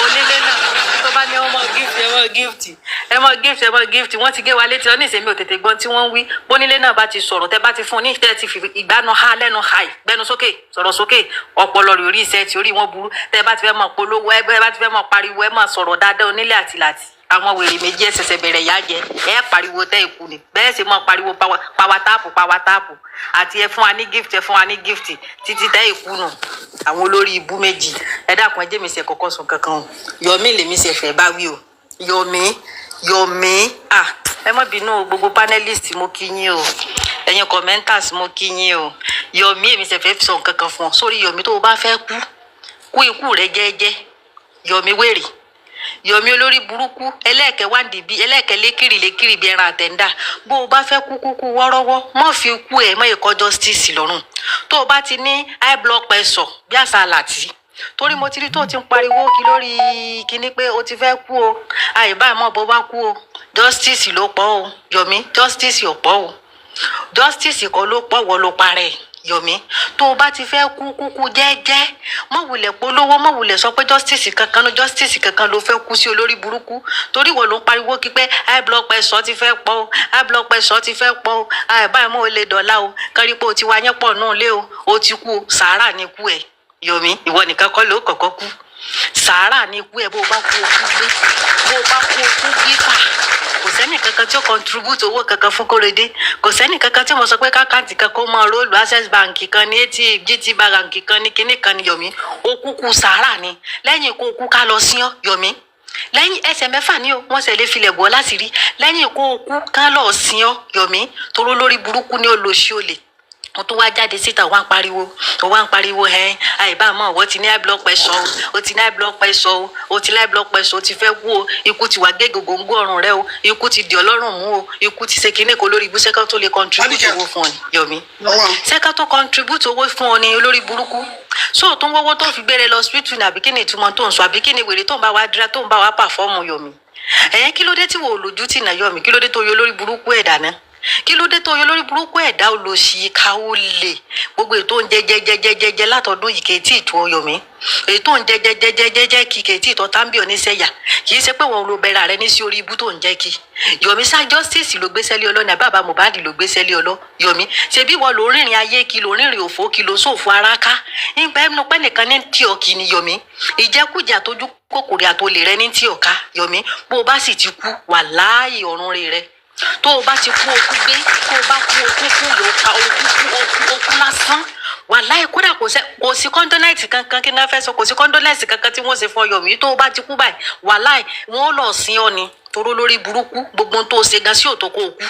onílé náà tó bá ní ọmọ gift ẹ mọ gift wọ́n ti gé wa létí ọ́nà ìsèmi ò tètè gbọ́n tí wọ́n ń wí bónílé náà bá ti sọ̀rọ̀ tẹ́ bá ti fún un ní ìtẹ́ ti fi ìgbàna ha lẹ́nu ha gbẹnu sókè sọ̀rọ̀ sókè ọpọlọ rẹ̀ orí iṣẹ́ tí orí wọn burú tẹ́ bá ti fẹ́ mọ polówó ẹ bá ti fẹ́ mọ pariwo ẹ mọ sọ̀rọ̀ dáadáa onílé àti làtì àwọn wèrè méjì ẹsẹsẹ bẹ̀rẹ̀ yá jẹ ẹ pariwo tẹ́ ìkú ni bẹ́ẹ̀ sì mọ pariwo pàwátáàpù àti ẹ fún wa ní gift títí tẹ́ ìkú nù àwọn olórí ibú méjì ẹ dákun ẹ jẹ́ mi ṣe kọ́kọ́ sùn kankan o Yomi lèmi ṣe fẹ́ bá wí o Yomi ẹ má bínú gbogbo panelist mo kí yín o ẹ̀yin commenters mo kí yín o Yomi èmi ṣe fẹ́ sọ nǹkan kan fún ọ sórí Yomi tó o bá fẹ́ kú ikú rẹ jẹ́jẹ́ Yomi wèrè Yomi olórí burúkú ẹlẹ́ẹ̀kẹ́ wádìí ẹlẹ́ẹ̀kẹ́ lékiri bí ẹran àtẹ̀ndà bó o bá fẹ́ kú wọ́rọ́wọ́ mọ́ fi kú ẹ̀ mọ́ ìkọ́ justice lọ́rùn tó o bá ti ní high blood pressure bí àṣà làtí torí mo ti rí tó ti ń pariwo kí lórí kíní pé o ti fẹ́ kú o àìbá mọ́ bó bá kú o justice ló pọ̀ o Yomi justice ò pọ̀ o justice kọ́ ló pọ̀ wọ́n ló parẹ́ Yomi tó o bá ti fẹ́ kú jẹ́jẹ́ mọ̀ wulẹ̀ polówó mọ̀ wulẹ̀ sọ pé justice kankan ló fẹ́ kú sí olórí burúkú torí wọ́n ló ń pariwo kí pé high blood pressure ti fẹ́ pọ̀ o àìbá mọ́ o lè dọ̀la o kárí pé o ti wáyé pọ̀ náà lé o ti kú sàárà ní kú ẹ̀ Yomi ìwọ nìkan kọ́ ló kọ́kọ́ kú sàárà ní ikú ẹ bó bá kú okú gbé fà kò sẹ́ni kankan tí ó contribute owó kankan fún Kóredé kò sẹ́ni kankan tí mo sọ pé kákàntì kan kó mọ róòlù Access Bank kan ní GT Bank kan ní kinní kan ní Yomi okú sàárà ni lẹ́yìn kó okú ká lọ sí ọ Yomi lẹ́yìn ẹsẹ̀ mẹ́fà ni o wọ́n ṣe lè filẹ̀ bọ́ láti rí lẹ́yìn kó okú ká lọ sí ọ Yomi toró lórí burúkú ní olóṣì olè wọ́n tún wá jáde síta wọ́n ń pariwo àìbá mọ̀ wọ́n ti ní high blood pressure o ti ní high blood pressure o ti fẹ́ kú o ikú ti wà gégogóńgó ọrùn rẹ o ikú ti di ọlọ́run mú o ikú ti ṣe kíní kó lórí ibú sẹ́kà tó lè contribute owó fún ọ ní Yomi sẹ́kà tó contribute owó fún ọ ní olórí burúkú so tó ń wọ́wọ́ tó fi gbére lọ hospital ní àbí kíni ìtumọ̀ tó ń sọ àbí kíni wèrè tó ń bá wa dira tó ń bá wa perform Yomi kí ló dé tí wò ó lójú tì náà Yomi kí ló dé tó yọ olórí burúkú ẹ̀dá náà kí ló dé tó yọ lórí burúkú ẹ̀dá olóṣì káwó lè gbogbo ètò ń jẹjẹjẹjẹjẹ látọdún yìí kèétí ìtò Yomi ètò ń jẹjẹjẹjẹjẹ kí kèétí ìtọ́ tábìọ̀ níṣẹ́yà kì í ṣe pé wọn ló bẹ̀rẹ̀ rẹ ní sí orí ibú tó ń jẹ́ kí Yomi sá justice ló gbé sẹ́lẹ̀ ọlọ́ ní àbábá Mohbad ló gbé sẹ́lẹ̀ ọlọ́ Yomi ṣe bí wọn ló rìnrìn ayé kí ló rìnrìn òfò kí ló sófo ara ká nígbà ẹnu pẹ́ nìkan ní tí ọ kì ní Yomi ìjẹkújẹ àtọjú kòkòrò àtolè rẹ ní tí ọ̀ka Yomi bó o bá sì ti kú wàláhì ọ̀run rẹ tó o bá ti kú okú gbé tó o bá kú okú yóò ka okú lásán wàláhì kódà kò sí kọ́ńdọ́nẹ́ẹ̀tì kankan kí n náà fẹ́ sọ kò sí kọ́ńdọ́nẹ́ẹ̀tì kankan tí wọ́n ṣe fún Yomi tó o bá ti kú báyìí wàláhì wọ́n lọ sí ọ ni toró lórí burúkú gbogbo tó o ṣe gan sí òtó kó o kú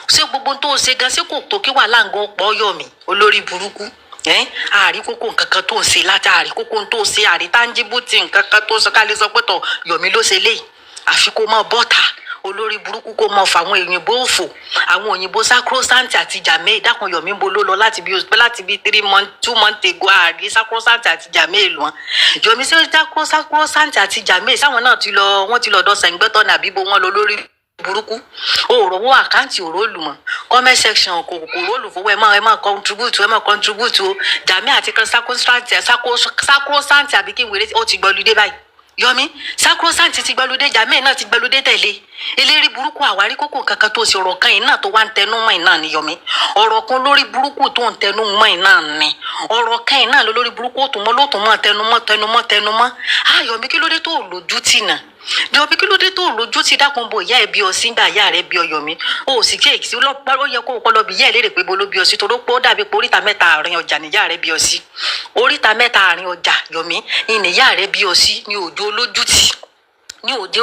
ṣé gbogbo tó o ṣe gan sí kò tó kí wàhálà ń gan pọ̀ Yomi olórí burúkú àrí kókó nǹkankan tó ń ṣe láti àrí kókó tó ń ṣe àrí tangibuti nǹkankan tó sọ ká lè sọ pé tọ Yomi ló ṣe léyìí àfi kó mọ bọ́ta olórí burúkú kó mọ fáwọn òyìnbó òfò àwọn òyìnbó sacrosanti àti Jamiu dákun Yomi bo ló lọ láti bí 2 months ago àrí sacrosanti àti Jamiu wọn Yomi ṣe sacrosanti àti Jamiu sáwọn náà wọ́n ti lọ dọ́sẹ̀ ń gbẹ́tọ̀ nàbí bo wọn lọ lórí burúkú òrówó àkáǹtì òrólù mọ comment section kò róòlù fowó ẹ máa contribute o Jamiu àti sacrosanti àbí kí n wèrè ó ti gbọlúdé báyìí Yomi sacrosanti ti gbọlúdé Jamiu náà ti gbọlúdé tẹ̀lé eléri burúkú àwárí kókó kankan tó ṣe ọ̀rọ̀ kan yìí náà tó wá ń tẹnu mọ́ iná ni Yomi ọ̀rọ̀ kan lórí burúkú tó ń tẹnu mọ́ iná ni ọ̀rọ̀ kan yìí náà lórí burúkú tó mọ́ tẹnumọ́ Yomi kí ló dé tó lójú tì náà Yomi kí ló dé tó lójú tì dákun bo ìyá ẹ bí ọ sí gbà ìyá rẹ bí ọ Yomi o sì kéèkì ó yẹ kó o kọ́ lọ bí ìyá ẹ léèrè pé bo ló bí ọ sí torí pé ó dàbí pé oríta mẹ́ta àárín ọjà níyà rẹ bí ọ sí oríta mẹ́ta àárín ọjà Yomi ìníyà rẹ bí ọ sí ní òjò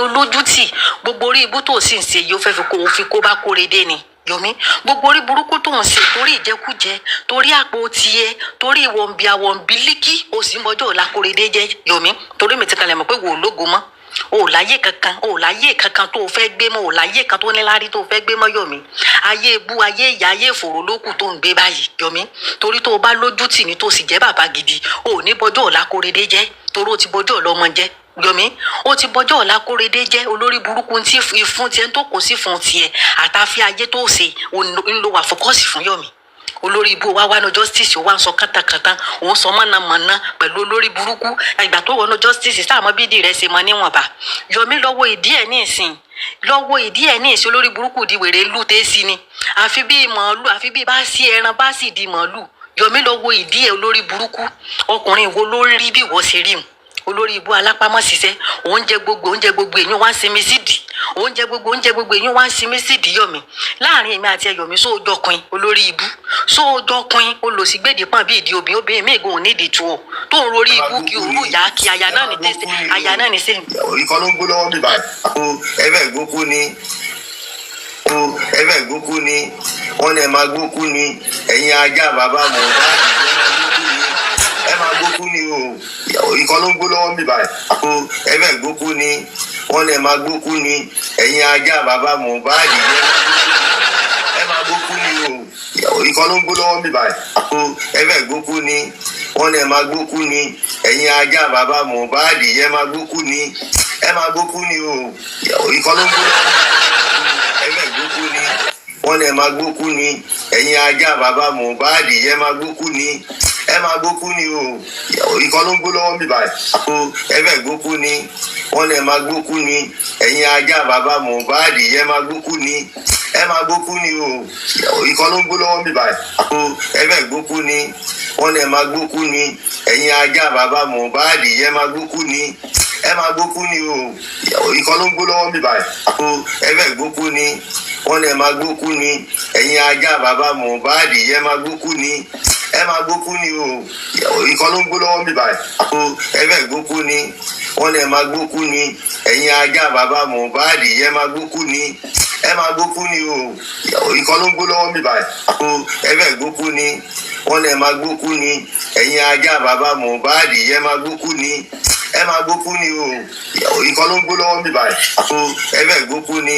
olójútì gbogbo orí ibú tó sì ń ṣe yìí ó fẹ́ fi kó bá Kóredé ni Yomi gbogbo orí burúkú tó ń ṣe torí ìjẹkújẹ torí àpò tiẹ̀ torí ìwọ̀nbílíkì ó sì ń bọjọ́ ọ̀la Kóredé jẹ́ Yomi torí mi ti kalẹ̀ mọ̀ pé wò ó lógo mọ́ o láyé kankan tó fẹ́ gbé mọ́ o láyé kan tó ní lárí tó fẹ́ gbé mọ́ Yomi ayé ebú ayé ìyá ayé ìfòrò lókù tó ń gbé báyìí Yomi torí tó o bá lójú tì ní tó sì jẹ́ bàbá gidi o ní bọjọ́ ọ̀la Kóredé jẹ́ torí o ti bọjọ́ ọ̀la ọmọ jẹ́ Yomi ó ti bọjọ́ ọ̀la Kóredé jẹ́ olórí burúkú tí ìfún tiẹ̀ tó kò sí fún tiẹ̀ àtàfi ayé tó ṣe ń lo wà fọkọ́sì fún Yomi olórí ibu wa wá no justice ó wá ń sọ kátàkátà òun sọ mọ̀nàmọ́ná pẹ̀lú olórí burúkú ìgbà tó wọnú justice sáàmọ́ bídì rẹ̀ ṣe mọ níwọ̀nba Yomi lọ́wọ́ ìdí ẹ̀ ní ìsìn olórí burúkú di wèrè lù tẹ́sí ni àfi bí màálù àfi bí bá sí ẹran bá sì di màálù Yomi lọ́wọ́ ìdí ẹ̀ olórí burúkú ọkùnrin wo ló rí bí wọ́n ṣe rí mu olórí ibu alápámọ́ ṣiṣẹ́ oúnjẹ gbogbo èèyàn wá ń sinmi sídìí oúnjẹ gbogbo èèyàn wá ń sinmi sídìí Yomi láàrin èmi àti Yomi sóòjọkùn olórí ibu sóòjọkùn olùsígbèdè pọ́n bí ìdí obìnrin mi ìgò nídìí tu ọ tó ń rorí ibu kí òru ìyá kí aya náà ní sẹ́yìn. ìkọ́ ló ń gbó lọ́wọ́ mi báyìí ẹ̀fẹ̀ gbókú ni wọ́n ní ẹ̀ máa gbókú ni ẹ̀yin ajá bàbá Mohbad ẹ máa gbókú ni o ìkọ́ ló ń gbó lọ́wọ́ mi báyìí ẹ̀fẹ̀ gbókú ni wọ́n ní ẹ̀ máa gbókú ni ẹ̀yin ajá bàbá Mohbad ẹ máa gbókú ni o ìkọ́ ló ń gbó lọ́wọ́ mi báyìí ẹ̀fẹ̀ gbókú ni wọ́n ní ẹ̀ máa gbókú ni ẹ̀yin ajá bàbá Mohbad ẹ máa gbókú ni ẹ máa gbókú ni o ìkọ́ ló ń gbó lọ́wọ́ ẹ̀fẹ̀ gbókú ni wọ́n ní ẹ̀ máa gbókú ni ẹ̀yin ajá bàbá Mohbad ẹ máa gbókú ni ẹ máa gbókú ni o ìkọ́ ló ń gbó lọ́wọ́ mi báyìí ẹ̀fẹ̀ gbókú ni wọ́n ní ẹ̀ máa gbókú ni ẹ̀yin ajá bàbá Mohbad ẹ máa gbókú ni ẹ máa gbókú ni o ìkọ́ ló ń gbó lọ́wọ́ mi báyìí ẹ̀fẹ̀ gbókú ni wọ́n ní ẹ̀ máa gbókú ni ẹ̀yin ajá bàbá Mohbad ẹ máa gbókú ni ẹ máa gbókú ni o ìkọ́ ló ń gbó lọ́wọ́ mi báyìí ẹ̀fẹ̀ gbókú ni wọ́n ní ẹ̀ máa gbókú ni ẹ̀yin ajá bàbá Mohbad ẹ máa gbókú ni ẹ máa gbókú ni o ìkọ́ ló ń gbó lọ́wọ́ mi báyìí ẹ̀fẹ̀ gbókú ni wọ́n ní ẹ̀ máa gbókú ni ẹ̀yin ajá bàbá Mohbad ẹ máa gbókú ni ẹ máa gbókú ni o ìkọ́ ló ń gbó lọ́wọ́ mi báyìí ẹ̀fẹ̀ gbókú ni wọ́n ní ẹ̀ máa gbókú ni ẹ̀yin ajá bàbá Mohbad ẹ máa gbókú ni ẹ máa gbókú ni o ìkọ́ ló ń gbó lọ́wọ́ mi báyìí ẹ̀fẹ̀ gbókú ni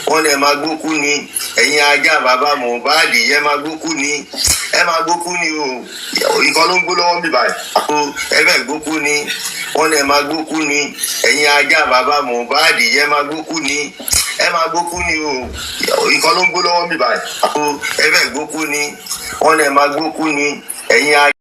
wọ́n ní ẹ̀ máa gbókú ni ẹ̀yin ajá bàbá Mohbad ẹ máa gbókú ni ẹ máa gbókú ni o ìkọ́ ló ń gbó lọ́wọ́ mi báyìí ẹ̀fẹ̀ gbókú ni wọ́n ní ẹ̀ máa gbókú ni ẹ̀yin ajá bàbá Mohbad ẹ máa gbókú ni ẹ máa gbókú ni o ìkọ́ ló ń gbó lọ́wọ́ mi báyìí ẹ̀fẹ̀ gbókú ni wọ́n ní ẹ̀ máa gbókú ni ẹ̀yin ajá.